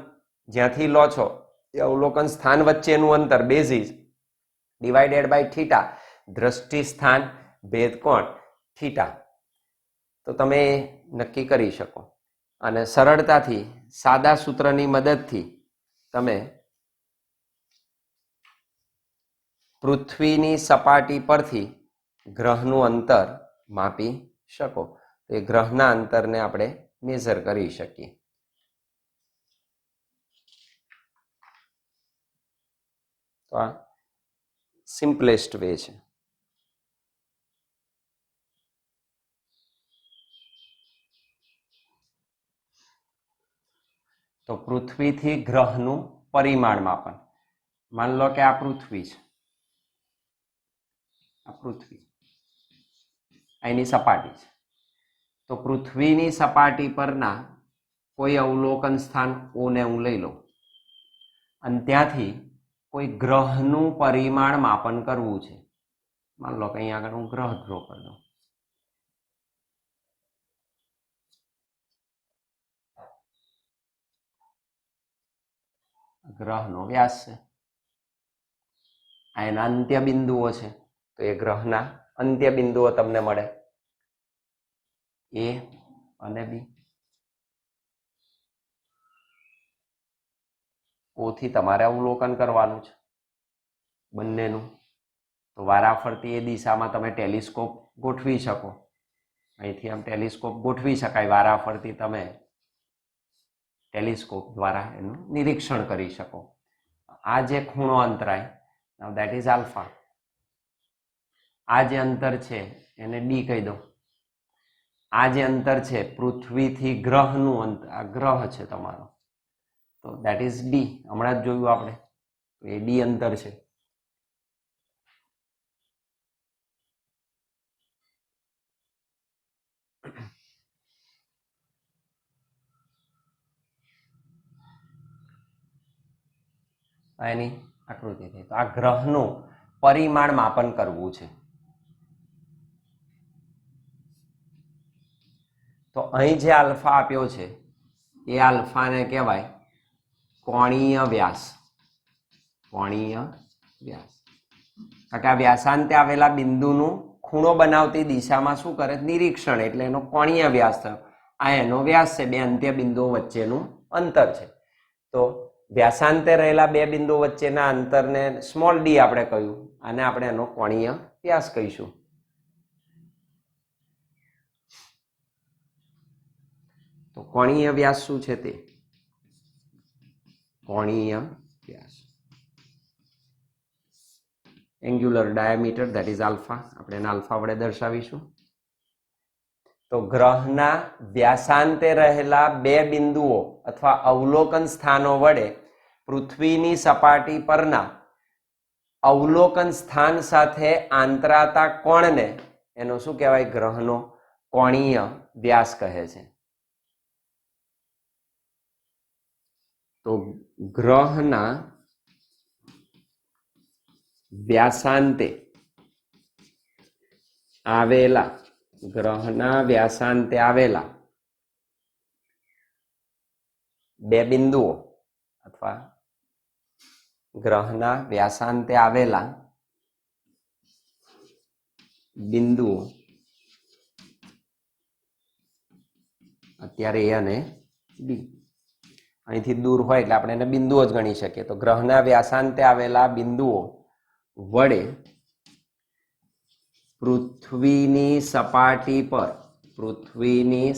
જ્યાંથી લો છો એ અવલોકન સ્થાન વચ્ચેનું અંતર બેઝિસ ડિવાઇડેડ બાય થીટા, દ્રષ્ટિ સ્થાન ભેદ કોણ થીટા. તો તમે નક્કી કરી શકો, અને સરળતાથી સાદા સૂત્રની મદદથી તમે પૃથ્વીની સપાટી પરથી ગ્રહનું અંતર માપી શકો. તો એ ગ્રહના અંતરને આપણે મેઝર કરી શકીએ. તો આ સિમ્પલેસ્ટ વે છે. તો પૃથ્વીથી ગ્રહનું પરિમાણ માપન. માન લો કે આ પૃથ્વી છે, આ પૃથ્વી એની સપાટી છે. તો પૃથ્વીની સપાટી પરના કોઈ અવલોકન સ્થાન ઓ ને હું લઈ લઉં, અને ત્યાંથી કોઈ ગ્રહનું પરિમાણ માપન કરવું છે. માન લો કે અહીંયા આગળ હું ગ્રહ ડ્રો કરી દઉં. ગ્રહનો વ્યાસ છે, આ એના અંત્ય બિંદુઓ છે. તો એ ગ્રહના અંત્ય બિંદુઓ તમને મળે, એ અને બી. ઓથી તમારે અવલોકન કરવાનું છે બંનેનું. તો વારાફરતી એ દિશામાં તમે ટેલિસ્કોપ ગોઠવી શકો. અહીંથી આમ ટેલિસ્કોપ ગોઠવી શકાય, વારાફરતી તમે ટેલિસ્કોપ દ્વારા એનું નિરીક્ષણ કરી શકો. આ જે ખૂણો અંતરાય, નાઉ દેટ ઇઝ આલ્ફા. આ જે અંતર છે એને ડી કહી દો. આ જે અંતર છે પૃથ્વીથી ગ્રહનું અંતર, આ ગ્રહ છે તમારો, તો દેટ ઇઝ ડી. હમણાં જ જોયું આપણે, તો એ ડી અંતર છે. એની આકૃતિ થઈ. તો આ ગ્રહનું પરિમાણ માપન કરવું છે. તો અહીં જે આલ્ફા આપ્યો છે એ આલ્ફાને કહેવાય કોણીય વ્યાસ. કોણીય વ્યાસ. કારણ કે આ વ્યાસાંતે આવેલા બિંદુનું ખૂણો બનાવતી દિશામાં શું કરે? નિરીક્ષણ, એટલે એનો કોણીય વ્યાસ થયો. આ એનો વ્યાસ છે, બે અંત્ય બિંદુઓ વચ્ચેનું અંતર છે. તો વ્યાસાંતે રહેલા બે બિંદુ વચ્ચેના અંતરને સ્મોલ ડી આપણે કહ્યું, અને આપણે એનો કોણીય વ્યાસ કહીશું. તો કોણીય વ્યાસ શું છે? તે કોણીય વ્યાસ, angular diameter, that is alpha. આપણે એને આલ્ફા વડે દર્શાવીશું. તો ગ્રહના વ્યાસાંતે રહેલા બે બિંદુઓ અથવા અવલોકન સ્થાનો વડે પૃથ્વીની સપાટી પરના અવલોકન સ્થાન સાથે આંતરાતા કોણને એનો શું કહેવાય? ગ્રહનો કોણીય વ્યાસ કહે છે. તો ગ્રહના વ્યાસાંતે આવેલા ગ્રહના વ્યાસાંતે આવેલા બે બિંદુઓ અથવા ગ્રહના વ્યાસાંતે આવેલા બિંદુઓ અત્યારે એ અને બી અહીંથી દૂર હોય એટલે આપણે એને બિંદુઓ જ ગણી શકીએ. તો ગ્રહના વ્યાસાંતે આવેલા બિંદુઓ વડે પૃથ્વીની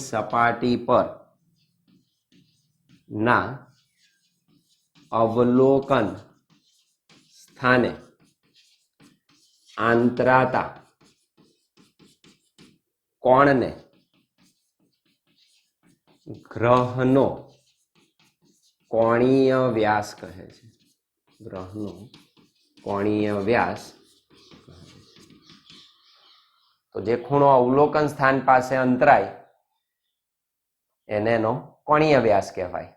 સપાટી પર ના અવલોકન સ્થાને આંતરાતા કોણને ગ્રહનો કોણીય વ્યાસ કહે છે. ગ્રહનો કોણીય વ્યાસ. તો જે ખૂણો અવલોકન સ્થાન પાસે અંતરાય એને એનો કોણીય વ્યાસ કહેવાય.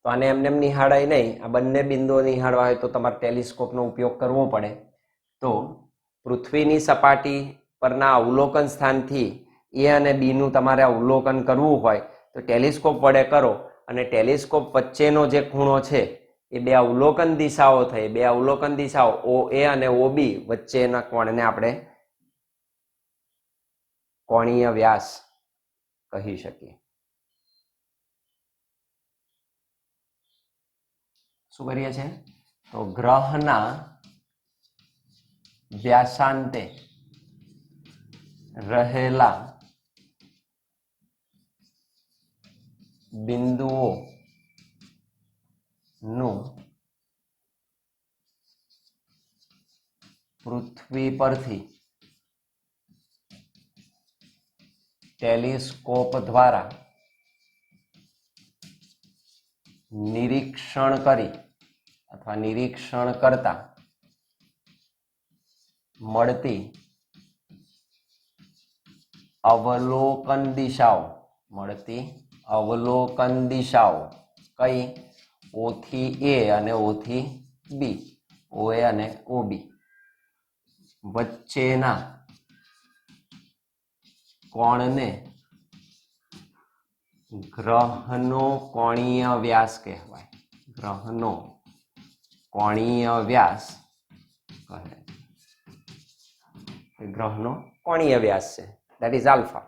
તો આને એમને એમ નિહાળાય નહીં. આ બંને બિંદુઓ નિહાળવા હોય તો તમારે ટેલિસ્કોપનો ઉપયોગ કરવો પડે. તો પૃથ્વીની સપાટી પરના અવલોકન સ્થાનથી એ અને બી નું તમારે અવલોકન કરવું હોય તો ટેલિસ્કોપ વડે કરો અને ટેલિસ્કોપ વચ્ચેનો જે ખૂણો છે એ બે અવલોકન દિશાઓ થઈ. બે અવલોકન દિશાઓ OA અને OB વચ્ચેના કોણને આપણે કોણીય વ્યાસ કહી શકીએ. શું કરીએ છીએ? તો ગ્રહના વ્યાસાંતે રહેલા બિંદુઓ નું પૃથ્વી પરથી ટેલિસ્કોપ દ્વારા નિરીક્ષણ કરી અથવા નિરીક્ષણ કરતા મળતી અવલોકન દિશાઓ કઈ? O થી A અને O થી B, OA અને OB વચ્ચેના કોણને ગ્રહનો કોણીય વ્યાસ કહેવાય. ગ્રહનો કોણીય વ્યાસ કહે. ગ્રહનો કોણીય વ્યાસ છે, that is આલ્ફા.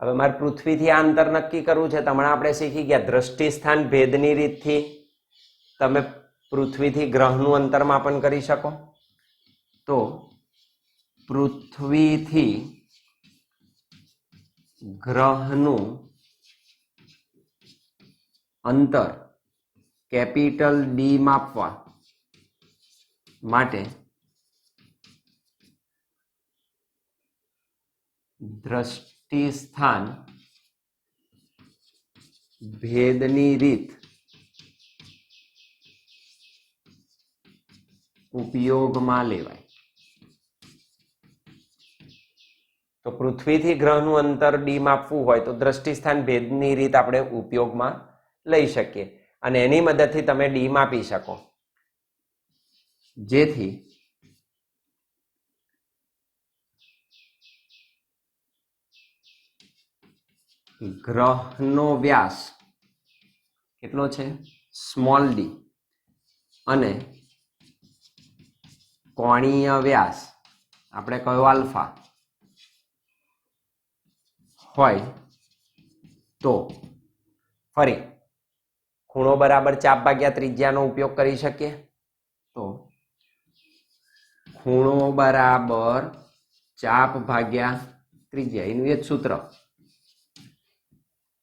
હવે મારે પૃથ્વીથી આ અંતર નક્કી કરવું છે. હમણાં આપણે શીખી ગયા દ્રષ્ટિ સ્થાન ભેદની રીતથી તમે પૃથ્વીથી ગ્રહનું અંતર માપન કરી શકો. તો પૃથ્વીથી ગ્રહનું અંતર કેપિટલ D માપવા માટે દ્રષ્ટિ સ્થાન ભેદની રીત ઉપયોગમાં લેવાય. તો પૃથ્વીથી ગ્રહનું અંતર D માપવું હોય તો દ્રષ્ટિ સ્થાન ભેદની રીત આપણે ઉપયોગમાં લઈ શકીએ અને એની મદદથી તમે D માપી શકો, જેથી ગ્રહનો વ્યાસ કેટલો છે? સ્મોલ d અને કોણીય વ્યાસ આપણે કયો? આલ્ફા હોય તો ફરી ખૂણો બરાબર ચાપ ભાગ્યા ત્રિજ્યાનો ઉપયોગ કરી શકીએ. તો ખૂણો બરાબર ચાપ ભાગ્યા ત્રિજ્યા એનું એ જ સૂત્ર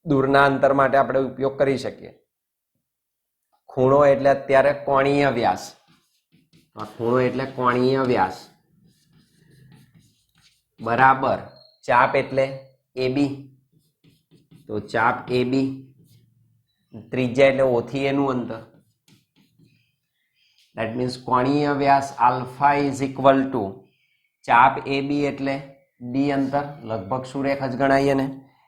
દૂરના અંતર માટે આપણે ઉપયોગ કરી શકીએ. ખૂણો એટલે અત્યારે કોણીય વ્યાસ. આ ખૂણો એટલે કોણીય વ્યાસ બરાબર ચાપ એટલે AB. તો ચાપ AB, ત્રિજ્યા એટલે O થી A નું અંતર. That means કોણીય વ્યાસ આલ્ફા ઇઝ ઇક્વલ ટુ ચાપ એ બી એટલે ડી અંતર લગભગ સુરેખ જ ગણાય ને,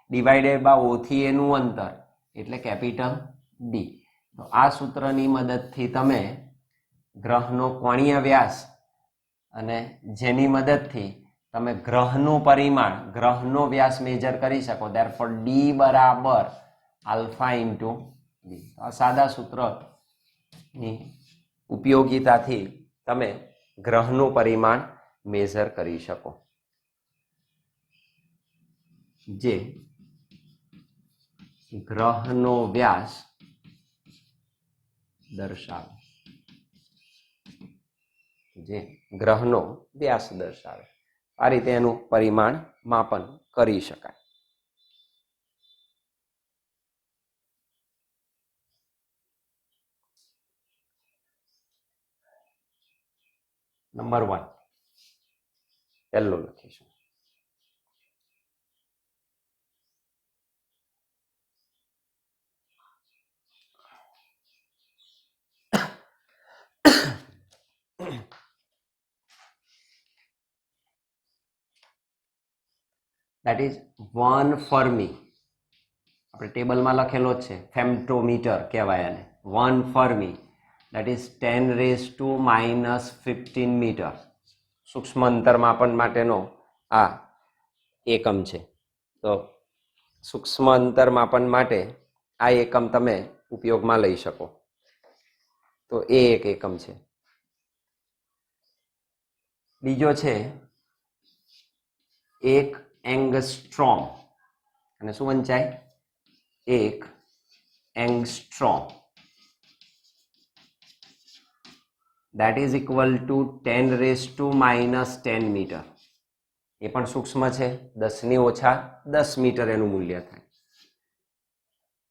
ડિવાઇડેડ બાય ઓ થી એનું અંતર એટલે કેપિટલ ડી. તો આ સૂત્રની મદદથી તમે ગ્રહનો કોણીય વ્યાસ અને જેની મદદથી તમે ગ્રહનું પરિમાણ, ગ્રહનો વ્યાસ મેજર કરી શકો. ધેરફોર ડી બરાબર આલ્ફા ઇન્ટુ ડી. આ સાદા સૂત્રની ઉપયોગિતાથી તમે ગ્રહનું પરિમાણ મેજર કરી શકો, જે ગ્રહનો વ્યાસ દર્શાવે, જે ગ્રહનો વ્યાસ દર્શાવે. આ રીતે એનું પરિમાણ માપન કરી શકાય. નંબર 1 પહેલું લખીશું. that is 1 fermi. આપણે ટેબલમાં લખેલો જ છે, ફેમ્ટોમીટર કહેવાય આને. 1 ફર્મી that is 10⁻⁻15 મીટર સૂક્ષ્મ અંતર માપન માટેનો આ એકમ છે. તો સૂક્ષ્મ અંતર માપન માટે આ એકમ તમે ઉપયોગમાં લઈ શકો. તો એ એક એકમ છે. બીજો છે એક એંગસ્ટ્રોમ. અને શું વંચાય? એક angstrom. that is equal to 10⁻⁻10 meter. એ પણ સૂક્ષ્મ છે, 10⁻⁻10 મીટર એનું મૂલ્ય થાય.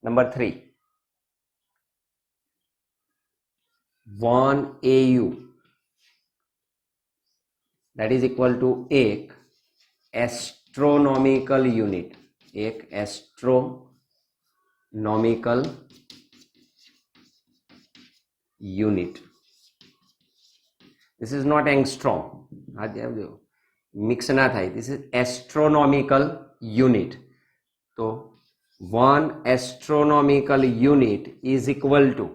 Number 3 1 AU that is equal to એક એસ્ટ્રોનોમિકલ યુનિટ. એક astronomical unit. This is not angstrom. Mix ના થાય. This is astronomical unit. તો 1 astronomical unit is equal to,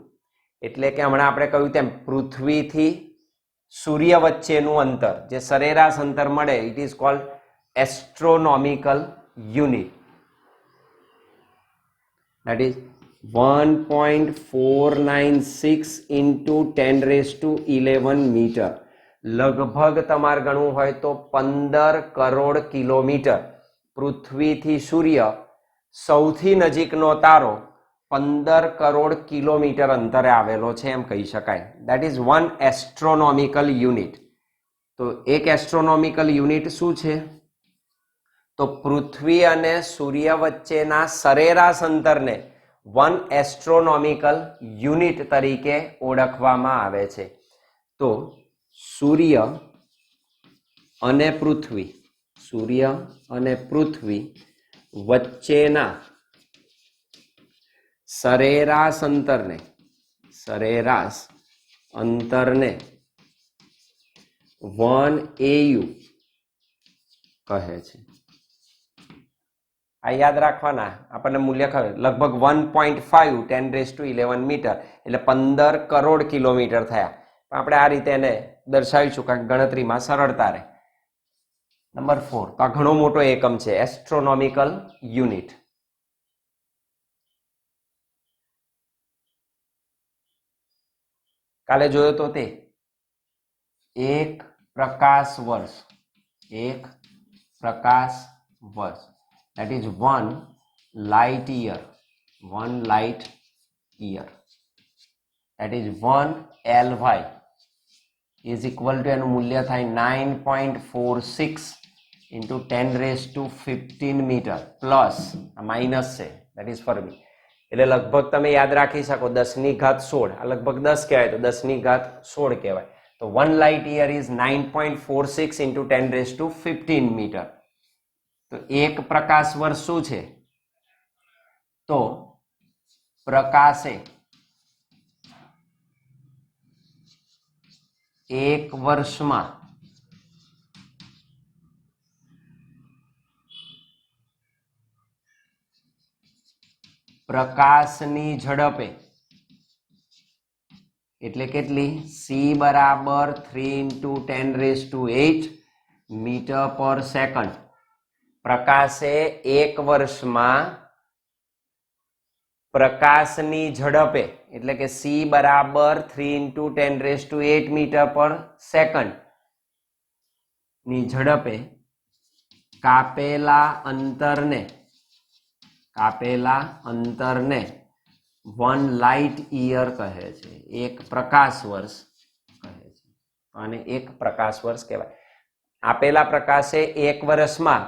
એટલે કે હમણાં આપણે કહ્યું તેમ પૃથ્વીથી સૂર્ય વચ્ચેનું અંતર, જે સરેરાશ અંતર મળે, it is called astronomical unit. That is 1.496 into 10⁻11 metre. લગભગ તમારે ગણવું હોય તો 15 કરોડ કિલોમીટર. પૃથ્વીથી સૂર્ય સૌથી નજીકનો તારો 15 કરોડ કિલોમીટર અંતરે આવેલો છે એમ કહી શકાય. That is 1 astronomical unit. તો એક એસ્ટ્રોનોમિકલ યુનિટ શું છે? તો પૃથ્વી અને સૂર્ય વચ્ચેના સરેરાશ અંતરને 1 એસ્ટ્રોનોમિકલ યુનિટ તરીકે ઓળખવામાં આવે છે. તો સૂર્ય અને પૃથ્વી, સૂર્ય અને પૃથ્વી વચ્ચેના સરેરાશ અંતરને 1 AU કહે છે. આ યાદ રાખવાના, આપણને મૂલ્ય ખબર, લગભગ 1.5 10⁻11 મીટર એટલે 15 કરોડ કિલોમીટર થયા. આપણે આ રીતે એને દર્શાવીશું કારણ કે ગણતરીમાં સરળતા રહે. નંબર 4, તો આ ઘણો મોટો એકમ છે, એસ્ટ્રોનોમિકલ યુનિટ. કાલે જોયો તો તે એક પ્રકાશ વર્ષ. એક પ્રકાશ વર્ષ that is 1 light year. 1 light year that is 1 LY is equal to એનું મૂલ્ય થાય 9.46 into 10⁻15 મીટર પ્લસ માઇનસ છે, that is ફર્મી. એટલે લગભગ તમે યાદ રાખી શકો 10⁻16. આ લગભગ 10 કહેવાય તો 10⁻16 કહેવાય. તો 1 light year is 9.46 into 10⁻15 metre. તો એક પ્રકાશ વર્ષ શું છે? તો પ્રકાશે એક વર્ષમાં પ્રકાશની ઝડપે એટલે કેટલી c બરાબર 3 × 10⁸ મીટર પર સેકન્ડ પ્રકાશે એક વર્ષમાં પ્રકાશની ઝડપે એટલે કે c બરાબર 3 × 10⁸ મીટર પર સેકન્ડ ની ઝડપે કાપેલા અંતરને 1 લાઇટ યર કહે છે, એક પ્રકાશ વર્ષ કહે છે, અને એક પ્રકાશ વર્ષ કહેવાય. આપેલા પ્રકાશે એક વર્ષમાં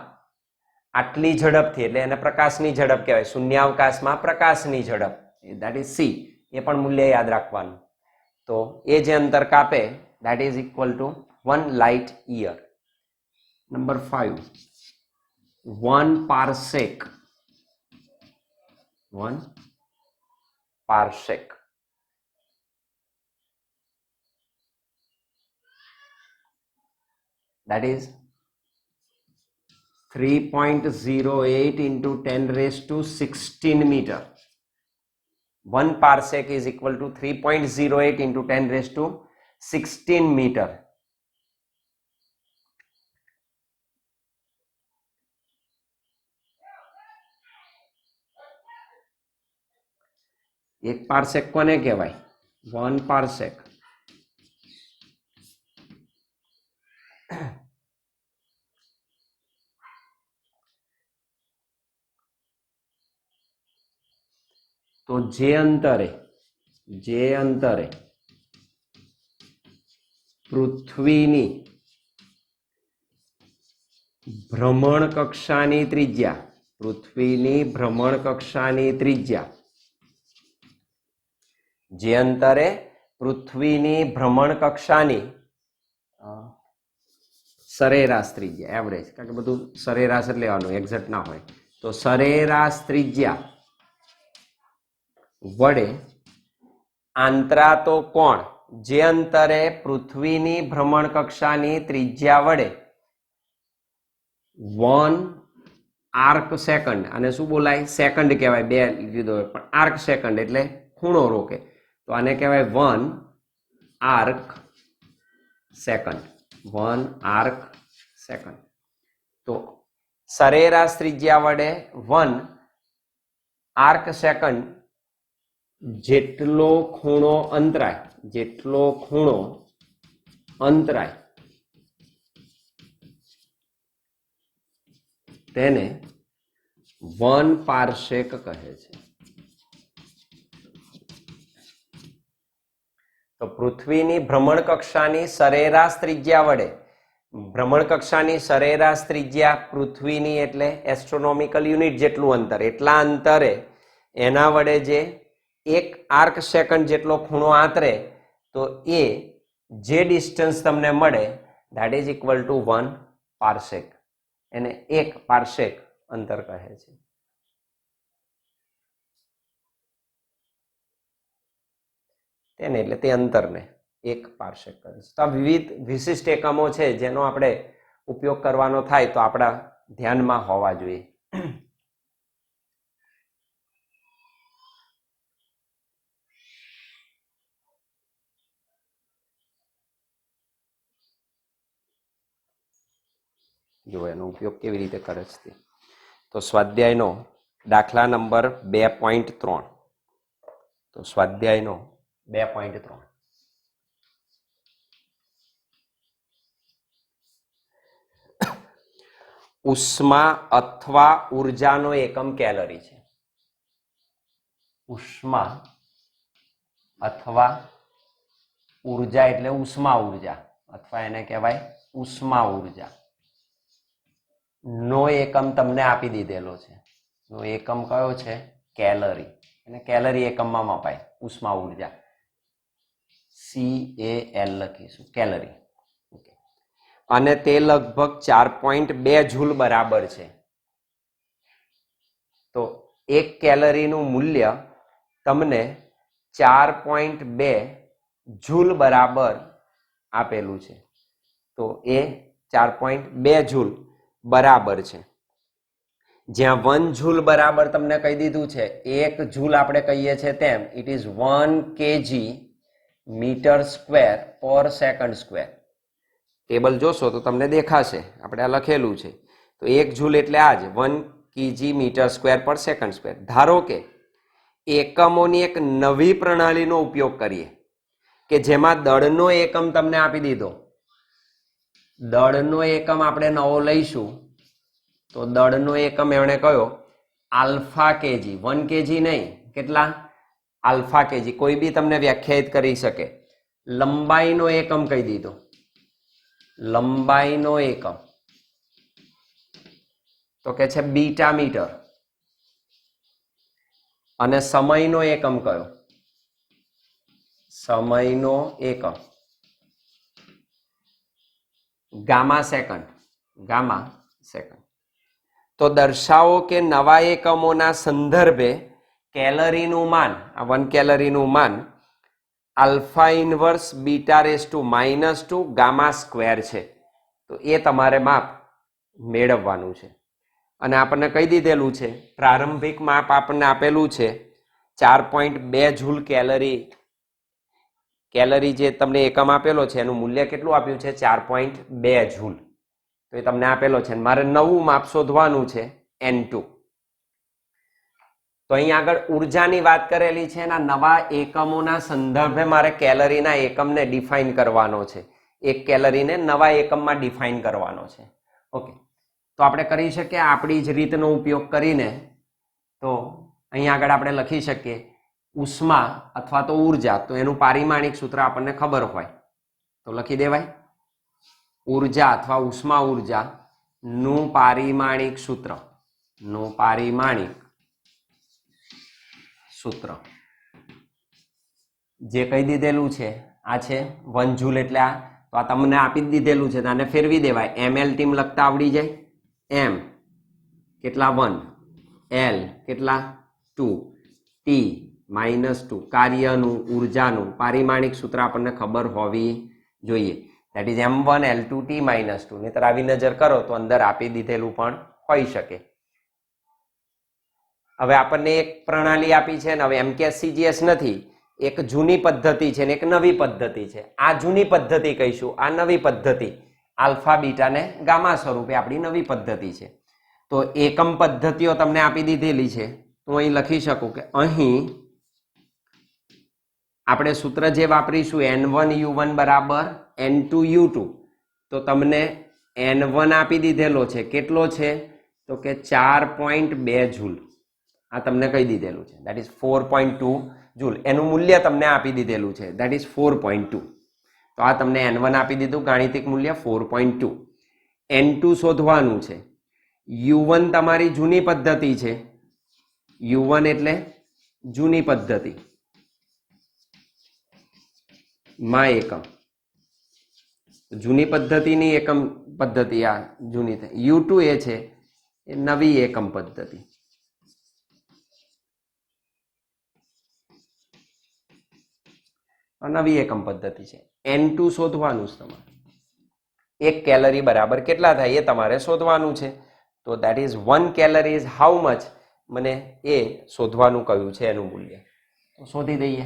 આટલી ઝડપથી એટલે એને પ્રકાશની ઝડપ કહેવાય, શૂન્યાવકાશમાં પ્રકાશની ઝડપ ધેટ ઇઝ c, એ પણ મૂલ્ય યાદ રાખવાનું. તો એ જે અંતર કાપે that is equal to 1 light year. Number 5, 1 પાર્સેક. 1 પાર્સેક that is 3.08 into 10⁻16 meter. 1 parsec is equal to 3.08 into 10⁻16 meter. એક પાર્સેક કોને કહેવાય? 1 પાર્સેક તો જે અંતરે પૃથ્વીની ભ્રમણ કક્ષાની ત્રિજ્યા જે અંતરે પૃથ્વીની ભ્રમણ કક્ષાની સરેરાશ ત્રિજ્યા એવરેજ, કારણ કે બધું સરેરાશ જ લેવાનું, એક્ઝેક્ટ ના હોય. તો સરેરાશ ત્રિજ્યા વડે આંતરાતો કોણ જે અંતરે પૃથ્વીની ભ્રમણ કક્ષાની ત્રિજ્યા વડે 1 આર્ક સેકન્ડ, અને શું બોલાય? સેકન્ડ કહેવાય, બે લીધો હોય પણ આર્ક સેકન્ડ એટલે ખૂણો રોકે, તો આને કહેવાય 1 આર્ક સેકન્ડ. 1 arc second. તો સરેરાશ ત્રિજ્યા વડે 1 આર્ક સેકન્ડ જેટલો ખૂણો અંતરાય તેને 1 પાર્સેક કહે છે. તો પૃથ્વીની ભ્રમણ કક્ષાની સરેરાશ ત્રિજ્યા વડે, ભ્રમણ કક્ષાની સરેરાશ ત્રિજ્યા પૃથ્વીની એટલે એસ્ટ્રોનોમિકલ યુનિટ જેટલું અંતર, એટલા અંતરે એના વડે જે 1 આર્ક સેકન્ડ જેટલો ખૂણો આંતરે, તો એ જે ડિસ્ટન્સ તમને મળે ધેટ ઇઝ ઇક્વલ ટુ 1 પાર્સેક. એને 1 પાર્સેક અંતર કહે છે. તેને એટલે તે અંતરને 1 પાર્સેક કહે છે. તો આ વિવિધ વિશિષ્ટ એકમો છે જેનો આપણે ઉપયોગ કરવાનો થાય તો આપણા ધ્યાનમાં હોવા જોઈએ. જો એનો ઉપયોગ કેવી રીતે કરે છે. તો સ્વાધ્યાયનો દાખલા નંબર 2.3. તો સ્વાધ્યાયનો 2.3 ઉષ્મા અથવા ઉર્જાનો એકમ કેલરી છે. ઉષ્મા અથવા ઉર્જા એટલે ઉષ્મા ઉર્જા, અથવા એને કહેવાય ઉષ્મા ઉર્જા નો એકમ તમને આપી દીધેલો છે. નો એકમ કયો છે? કેલરી. અને કેલરી એકમમાં મપાય ઉષ્મા ઉર્જા, CAL લખીશું, કેલરી. અને તે લગભગ 4.2 જૂલ બરાબર છે. તો 1 કેલરીનું મૂલ્ય તમને 4.2 જૂલ બરાબર આપેલું છે. તો એ 4.2 જૂલ બરાબર છે. જ્યાં 1 જૂલ બરાબર તમને કહી દીધું છે 1 જૂલ આપણે કહીએ છીએ તેમ it is 1 kg metre square per second square. Table જોશો તો તમને દેખાશે આપણે આ લખેલું છે. તો 1 જૂલ એટલે આ જ 1 kg metre square per second square. ધારો કે એકમોની એક નવી પ્રણાલીનો ઉપયોગ કરીએ કે જેમાં દળનો એકમ તમને આપી દીધો. દળનો એકમ આપણે નવો લઈશું તો દળનો એકમ એમણે કયો આલ્ફા કેજી. 1 કેજી નહીં, કેટલા આલ્ફા કેજી. કોઈ બી તમને વ્યાખ્યાયિત કરી શકે. લંબાઈનો એકમ કહી દીધો, લંબાઈનો એકમ તો કે છે બીટા મીટર. અને સમયનો એકમ કયો? સમયનો એકમ ગામા સેકન્ડ. Gamma second. તો દર્શાવો કે નવા એકમોના સંદર્ભે કેલરીનું માન, આ 1 કેલરીનું માન alpha inverse beta raise to -2 gamma square છે. તો એ તમારે માપ મેળવવાનું છે. અને આપણને કહી દીધેલું છે પ્રારંભિક માપ આપણને આપેલું છે 4.2 જૂલ કેલરી. કેલરી જે તમને એકમ આપેલો છે એનું મૂલ્ય કેટલું આપ્યું છે 4.2 જૂલ. તો એ તમને આપેલો છે. મારે નવું માપ શોધવાનું છે N2. તો અહીં આગળ ઉર્જાની વાત કરેલી છે એના નવા એકમોના સંદર્ભે મારે કેલરીના એકમને ડિફાઇન કરવાનો છે. એક કેલરીને નવા એકમમાં ડિફાઇન કરવાનો છે. ઓકે, તો આપણે કરી શકીએ આપણી જ રીતનો ઉપયોગ કરીને. તો અહીં આગળ આપણે લખી શકીએ ઉષ્મા અથવા તો ઉર્જા. તો એનું પારિમાણિક સૂત્ર આપણને ખબર હોય તો લખી દેવાય. ઉર્જા અથવા ઉષ્મા ઉર્જા નું પારિમાણિક સૂત્ર, નું પારિમાણિક સૂત્ર જે કહી દીધેલું છે આ છે 1 જૂલ એટલે આ. તો આ તમને આપી જ દીધેલું છે, આને ફેરવી દેવાય. ml ટીમ લખતા આવડી જાય. m કેટલા 1, l કેટલા 2, t -2. કાર્યનું ઉર્જાનું પારિમાણિક સૂત્ર આપણને ખબર હોવી જોઈએ. That is m1 l2 t -2. નહીતર આવી નજર કરો તો અંદર આપી દીધેલું પણ હોઈ શકે. હવે આપણને એક પ્રણાલી આપી છે ને હવે MKS CGS નથી. એક જૂની પદ્ધતિ છે ને એક નવી પદ્ધતિ છે. આ જૂની પદ્ધતિ કહીશું, આ નવી પદ્ધતિ આલ્ફા બીટા ને ગામા સ્વરૂપે આપણી નવી પદ્ધતિ છે. તો એકમ પદ્ધતિઓ તમને આપી દીધેલી છે. તો અહીં લખી શકું કે અહીં આપણે સૂત્ર જે વાપરીશું N1U1 બરાબર N2U2. તો તમને N1 આપી દીધેલો છે, કેટલો છે તો કે 4.2 જૂલ. આ તમને કહી દીધેલું છે દેટ ઇઝ 4.2 જૂલ. એનું મૂલ્ય તમને આપી દીધેલું છે દેટ ઇઝ 4.2. તો આ તમને N1 આપી દીધું ગાણિતિક મૂલ્ય 4.2. N2 શોધવાનું છે. U1 તમારી જૂની પદ્ધતિ છે. U1 એટલે જૂની પદ્ધતિ માં એકમ. જૂની પદ્ધતિની એકમ પદ્ધતિ આ જૂની. U2 એ છે એ નવી એકમ પદ્ધતિ. નવી એકમ પદ્ધતિ છે. N2 શોધવાનું છે તમારે. 1 કેલરી બરાબર કેટલા થાય એ તમારે શોધવાનું છે. તો that is 1 calorie is how much, મને એ શોધવાનું કહ્યું છે એનું મૂલ્ય. તો શોધી દઈએ.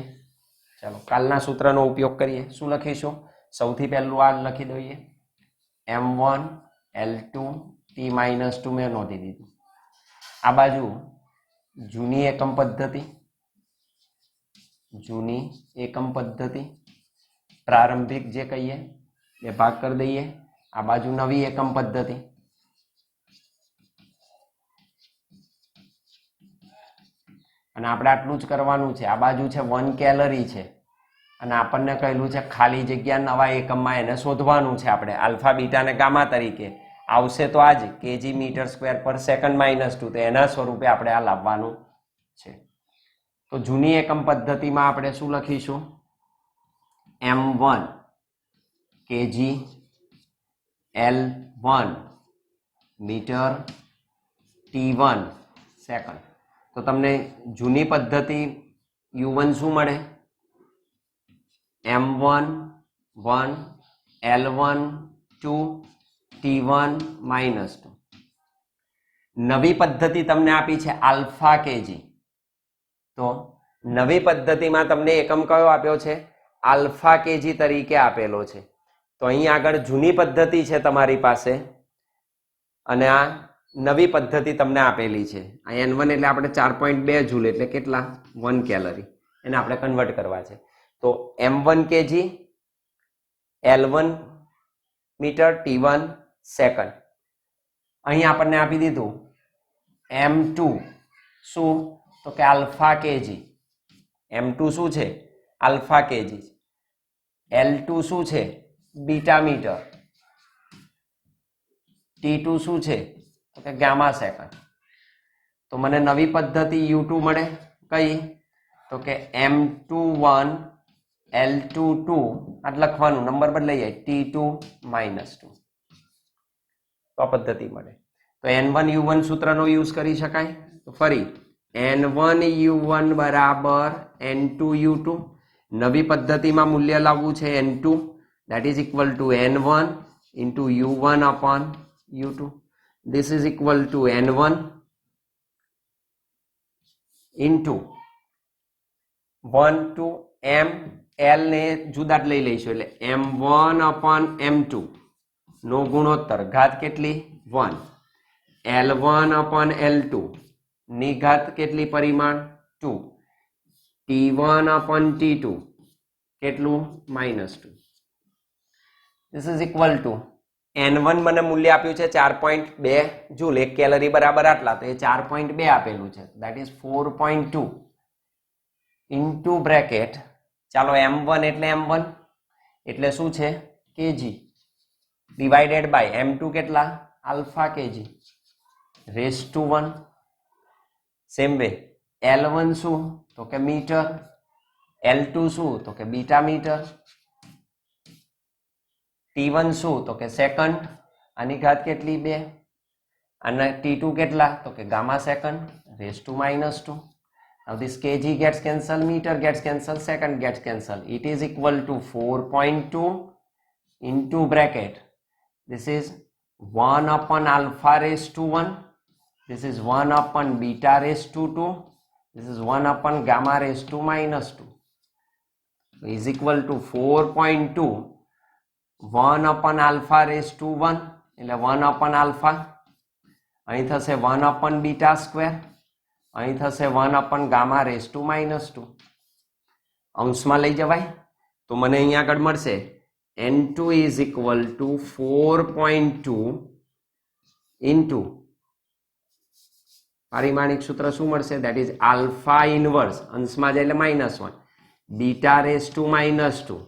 ચાલો કાલના સૂત્રનો ઉપયોગ કરીએ. શું લખીશું? સૌથી પહેલું આ લખી દઈએ m1 l2 t -2 મેં નોંધી દીધું. આ બાજુ જૂની એકમ પદ્ધતિ, જૂની એકમ પદ્ધતિ પ્રારંભિક જે કહીએ એ ભાગ કરી દઈએ. આ બાજુ નવી એકમ પદ્ધતિ. અને આપણે આટલું જ કરવાનું છે. આ બાજુ છે 1 કેલરી છે અને આપણને કહેલું છે ખાલી જગ્યા નવા એકમમાં એને શોધવાનું છે. આપણે આલ્ફા બીટા ને ગામા તરીકે આવશે તો આજ KG metre square per second -2. તો એના સ્વરૂપે આપણે આ લાવવાનું છે. તો જૂની એકમ પદ્ધતિમાં આપણે શું લખીશું? m1 kg l1 metre t1 second. તો તમને જૂની પદ્ધતિ U1 શું મળે? m1 1 l1 2 t1 -2. નવી પદ્ધતિ તમને આપી છે આલ્ફા કેજી, તો નવી પદ્ધતિમાં તમને એકમ કયો આપ્યો છે? આલ્ફા કેજી તરીકે આપેલો છે. તો અહીં આગળ જૂની પદ્ધતિ છે તમારી પાસે અને આ નવી પદ્ધતિ તમને આપેલી છે. આ N1 એટલે આપણે 4.2 જૂલ એટલે કેટલા? 1 કેલરી. એને આપણે કન્વર્ટ કરવા છે. તો M1 KG, L1 metre, T1 second. અહીં આપણને આપી દીધું M2 શું? તો કે આલ્ફા કેજી. M2 શું છે? Alpha KG. L2 શું છે? Beta metre. T2 શું છે? તો કે ગામા સેકન્ડ. તો મને નવી પદ્ધતિ U2 મળે કઈ? તો કે M21 L22 આ લખવાનું, નંબર બદલાઈ જાય, T2 - 2. તો આ પદ્ધતિ મળે. તો N1 U1 સૂત્રનો યુઝ કરી શકાય. તો ફરી N1 U1 બરાબર N2 U2. નવી પદ્ધતિમાં મૂલ્ય લાવવું છે N2, that is equal to N1 into U1 upon U2. This is equal to N1 into 1 to M, L ને જુદા જ લઈ લઈશું એટલે M1 upon M2 નો ગુણોત્તર, ઘાત કેટલી? 1. L1 upon L2 ની ઘાત કેટલી? પરિમાણ 2. T1 upon T2 કેટલું? -2. This is equal to N1 મને મૂલ્ય આપ્યું છે 4.2 જૂલ, 1 કેલરી બરાબર આટલા, તો એ 4.2 આપેલું છે, that is 4.2 into બ્રેકેટ, ચાલો M1 એટલે M1 એટલે શું છે? કેજી, ડિવાઇડેડ બાય M2 કેટલા? Alpha KG raise to 1. Same way L1 શું? તો કે મીટર. L2 શું? તો કે બીટા મીટર. T1 શું? તો કે સેકન્ડ, આની ઘાત કેટલી? 2. અને T2 કેટલા? તો કે gamma second raise to -2. Now this kg gets cancelled, meter gets cancelled, second gets cancelled. It is equal to 4.2 into bracket. This is 1 upon alpha raised to 1. This is 1 upon beta raised to 2. This is 1 upon gamma raised to -2. Is equal to 4.2 1 upon alpha raised to 1 એટલે 1 upon alpha, અહીં થશે 1 upon beta square, અહીં થશે 1 upon gamma raised to -2. અંશમાં લઈ જવાય તો મને અહીંયા આગળ મળશે N2 is equal to 4.2 into પારિમાણિક સૂત્ર શું મળશે? that is alpha inverse, અંશમાં જાય એટલે -1, beta raised to -2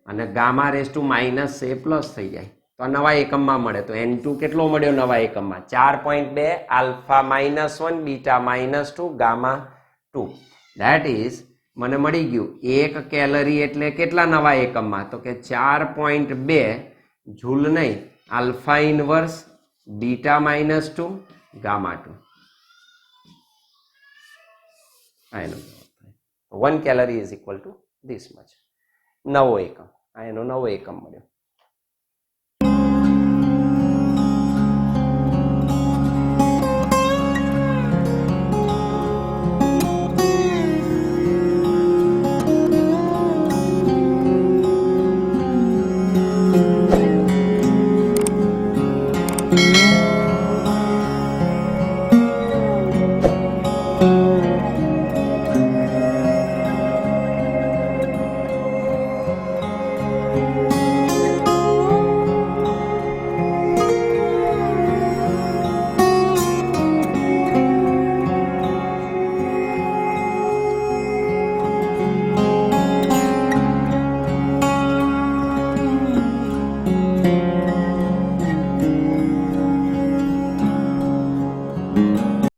અને gamma raise to minus A plus થઈ જાય. તો આ નવા એકમમાં મળે. તો N2 કેટલો મળ્યો નવા એકમમાં? 4.2, alpha -1, beta -2, gamma 2. That is મને મળી ગયું 1 કેલરી એટલે કેટલા નવા એકમમાં? તો કે 4.2 જૂલ નહીં, આલ્ફા ઇનવર્સ, બીટા -2, ગામા 2. આ એનો જવાબ થાય. 1 calorie is equal to this much. નવો એકમ, આ એનો નવો એકમ મળ્યો.